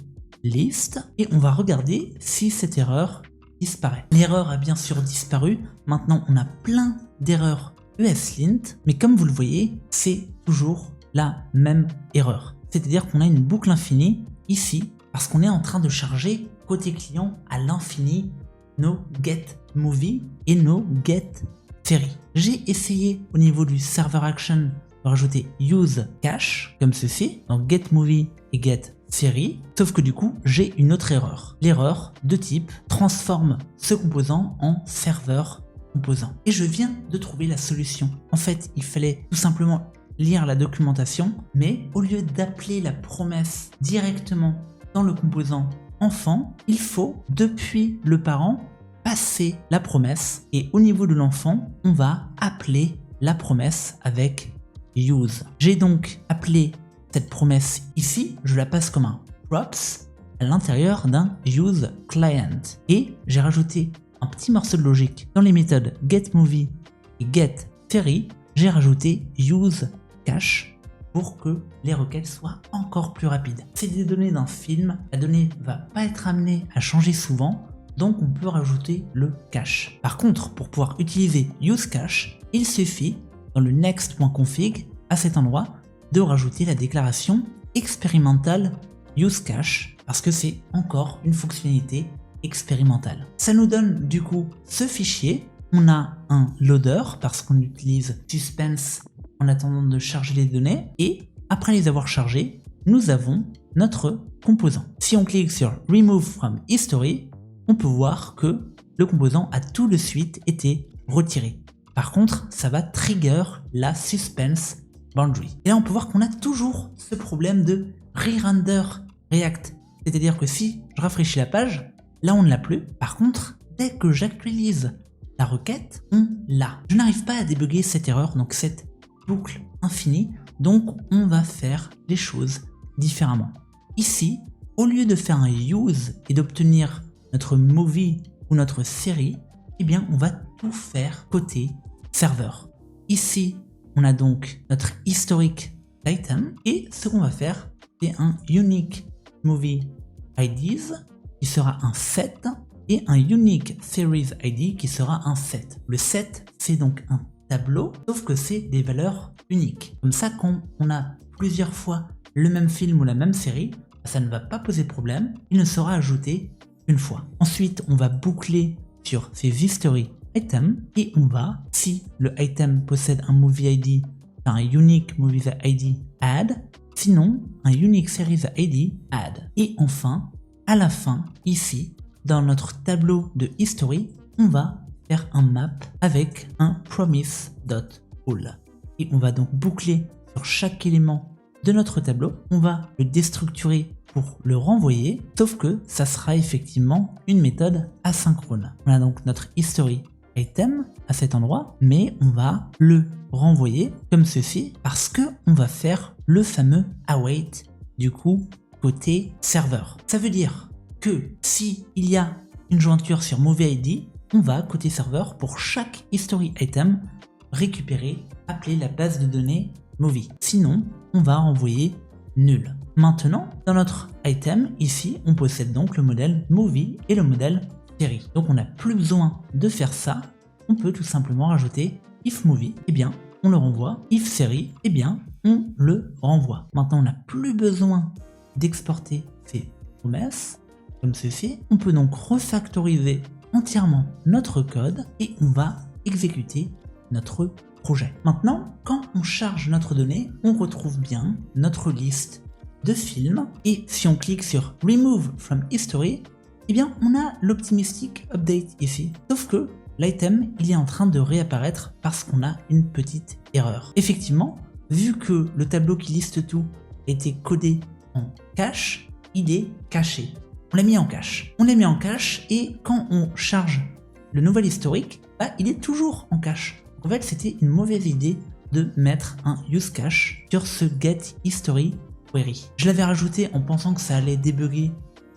Speaker 1: list et on va regarder si cette erreur disparaît. L'erreur a bien sûr disparu. Maintenant on a plein d'erreurs ESLint, mais comme vous le voyez, c'est toujours la même erreur. C'est-à-dire qu'on a une boucle infinie ici parce qu'on est en train de charger côté client à l'infini nos getMovie et nos getSeries. J'ai essayé au niveau du server action de rajouter useCache comme ceci, donc getMovie et getSeries, sauf que du coup j'ai une autre erreur. L'erreur de type transforme ce composant en serveur composant. Et je viens de trouver la solution. En fait, il fallait tout simplement lire la documentation, mais au lieu d'appeler la promesse directement dans le composant enfant, il faut, depuis le parent, passer la promesse et au niveau de l'enfant, on va appeler la promesse avec use. J'ai donc appelé cette promesse ici, je la passe comme un props à l'intérieur d'un use client et j'ai rajouté un petit morceau de logique dans les méthodes getMovie et getSeries, j'ai rajouté useCache pour que les requêtes soient encore plus rapides. C'est des données d'un film, la donnée va pas être amenée à changer souvent, donc on peut rajouter le cache. Par contre, pour pouvoir utiliser useCache, il suffit dans le next.config à cet endroit de rajouter la déclaration expérimentale useCache parce que c'est encore une fonctionnalité expérimentale. Ça nous donne du coup ce fichier. On a un loader parce qu'on utilise suspense en attendant de charger les données et après les avoir chargées, nous avons notre composant. Si on clique sur Remove from History, on peut voir que le composant a tout de suite été retiré. Par contre, ça va trigger la suspense boundary. Et là, on peut voir qu'on a toujours ce problème de re-render React. C'est-à-dire que si je rafraîchis la page, là on ne l'a plus. Par contre, dès que j'actualise la requête, on l'a. Je n'arrive pas à débugger cette erreur, donc cette boucle infinie, donc on va faire les choses différemment. Ici, au lieu de faire un use et d'obtenir notre movie ou notre série, eh bien on va tout faire côté serveur. Ici, on a donc notre historique item et ce qu'on va faire, c'est un unique movie IDs qui sera un set et un unique series ID qui sera un set. Le set, c'est donc un tableau, sauf que c'est des valeurs uniques. Comme ça, quand on a plusieurs fois le même film ou la même série, ça ne va pas poser problème, il ne sera ajouté une fois. Ensuite, on va boucler sur ces history item et on va, si le item possède un movie ID, un unique movie ID add, sinon un unique series ID add. Et enfin, à la fin, ici, dans notre tableau de history, on va faire un map avec un promise.all. Et on va donc boucler sur chaque élément de notre tableau. On va le déstructurer pour le renvoyer, sauf que ça sera effectivement une méthode asynchrone. On a donc notre history item à cet endroit, mais on va le renvoyer comme ceci parce que on va faire le fameux await du coup côté serveur. Ça veut dire que si il y a une jointure sur movie ID, on va côté serveur pour chaque history item récupérer, appeler la base de données movie. Sinon, on va renvoyer nul. Maintenant, dans notre item, ici, on possède donc le modèle movie et le modèle série. Donc on n'a plus besoin de faire ça. On peut tout simplement rajouter if movie, eh bien, on le renvoie. If série, eh bien, on le renvoie. Maintenant, on n'a plus besoin d'exporter ces promesses comme ceci. On peut donc refactoriser entièrement notre code et on va exécuter notre projet. Maintenant, quand on charge notre donnée, on retrouve bien notre liste de films et si on clique sur Remove from History, eh bien on a l'optimistic update ici. Sauf que l'item, il est en train de réapparaître parce qu'on a une petite erreur. Effectivement, vu que le tableau qui liste tout était codé en cache, il est caché. On l'a mis en cache. On l'a mis en cache et quand on charge le nouvel historique, bah, il est toujours en cache. En fait, c'était une mauvaise idée de mettre un use cache sur ce get history query. Je l'avais rajouté en pensant que ça allait débugger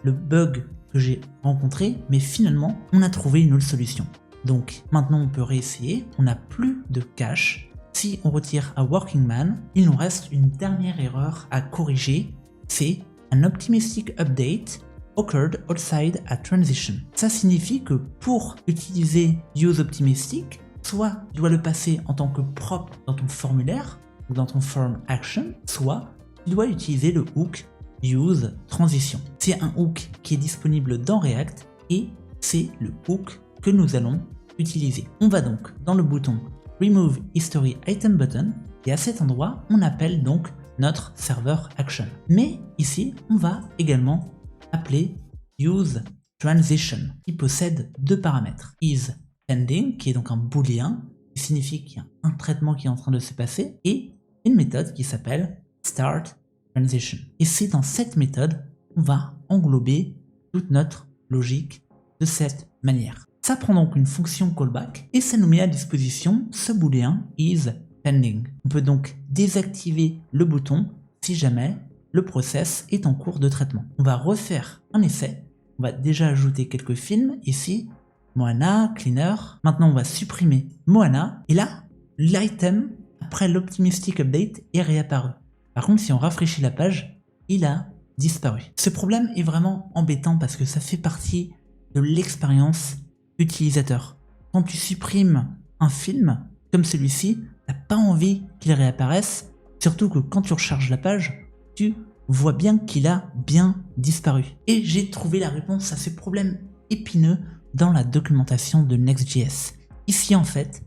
Speaker 1: le bug que j'ai rencontré, mais finalement, on a trouvé une autre solution. Donc maintenant, on peut réessayer. On n'a plus de cache. Si on retire à Working Man, il nous reste une dernière erreur à corriger. C'est un optimistic update occurred outside a transition. Ça signifie que pour utiliser use optimistic, soit tu dois le passer en tant que propre dans ton formulaire ou dans ton form action, soit tu dois utiliser le hook use transition. C'est un hook qui est disponible dans React et c'est le hook que nous allons utiliser. On va donc dans le bouton remove history item button et à cet endroit on appelle donc notre serveur action. Mais ici on va également appeler use transition qui possède deux paramètres, is pending qui est donc un booléen qui signifie qu'il y a un traitement qui est en train de se passer et une méthode qui s'appelle start transition. Et c'est dans cette méthode qu'on va englober toute notre logique de cette manière. Ça prend donc une fonction callback et ça nous met à disposition ce booléen is pending. On peut donc désactiver le bouton si jamais le process est en cours de traitement. On va refaire un essai. On va déjà ajouter quelques films ici. Moana, Cleaner. Maintenant, on va supprimer Moana. Et là, l'item, après l'optimistic update, est réapparu. Par contre, si on rafraîchit la page, il a disparu. Ce problème est vraiment embêtant parce que ça fait partie de l'expérience utilisateur. Quand tu supprimes un film comme celui-ci, t'as pas envie qu'il réapparaisse, surtout que quand tu recharges la page, tu vois bien qu'il a bien disparu. Et j'ai trouvé la réponse à ce problème épineux dans la documentation de Next.js. Ici en fait,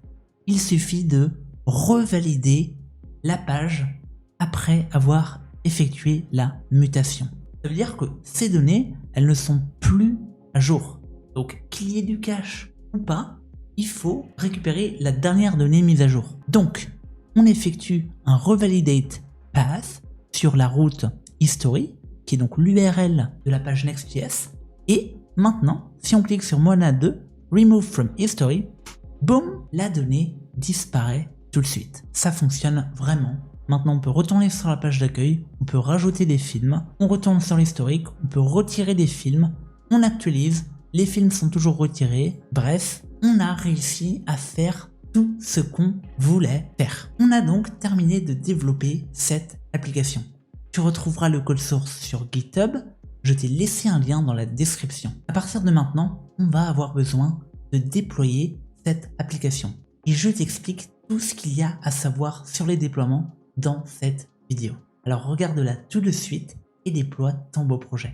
Speaker 1: il suffit de revalider la page après avoir effectué la mutation. Ça veut dire que ces données, elles ne sont plus à jour. Donc qu'il y ait du cache ou pas, il faut récupérer la dernière donnée mise à jour. Donc on effectue un revalidate path sur la route history, qui est donc l'URL de la page Next.js. Et maintenant, si on clique sur Moana 2, remove from history, boum, la donnée disparaît tout de suite. Ça fonctionne vraiment. Maintenant, on peut retourner sur la page d'accueil, on peut rajouter des films, on retourne sur l'historique, on peut retirer des films, on actualise, les films sont toujours retirés. Bref, on a réussi à faire tout ce qu'on voulait faire. On a donc terminé de développer cette application. Tu retrouveras le code source sur GitHub, je t'ai laissé un lien dans la description. À partir de maintenant, on va avoir besoin de déployer cette application. Et je t'explique tout ce qu'il y a à savoir sur les déploiements dans cette vidéo. Alors regarde-la tout de suite et déploie ton beau projet.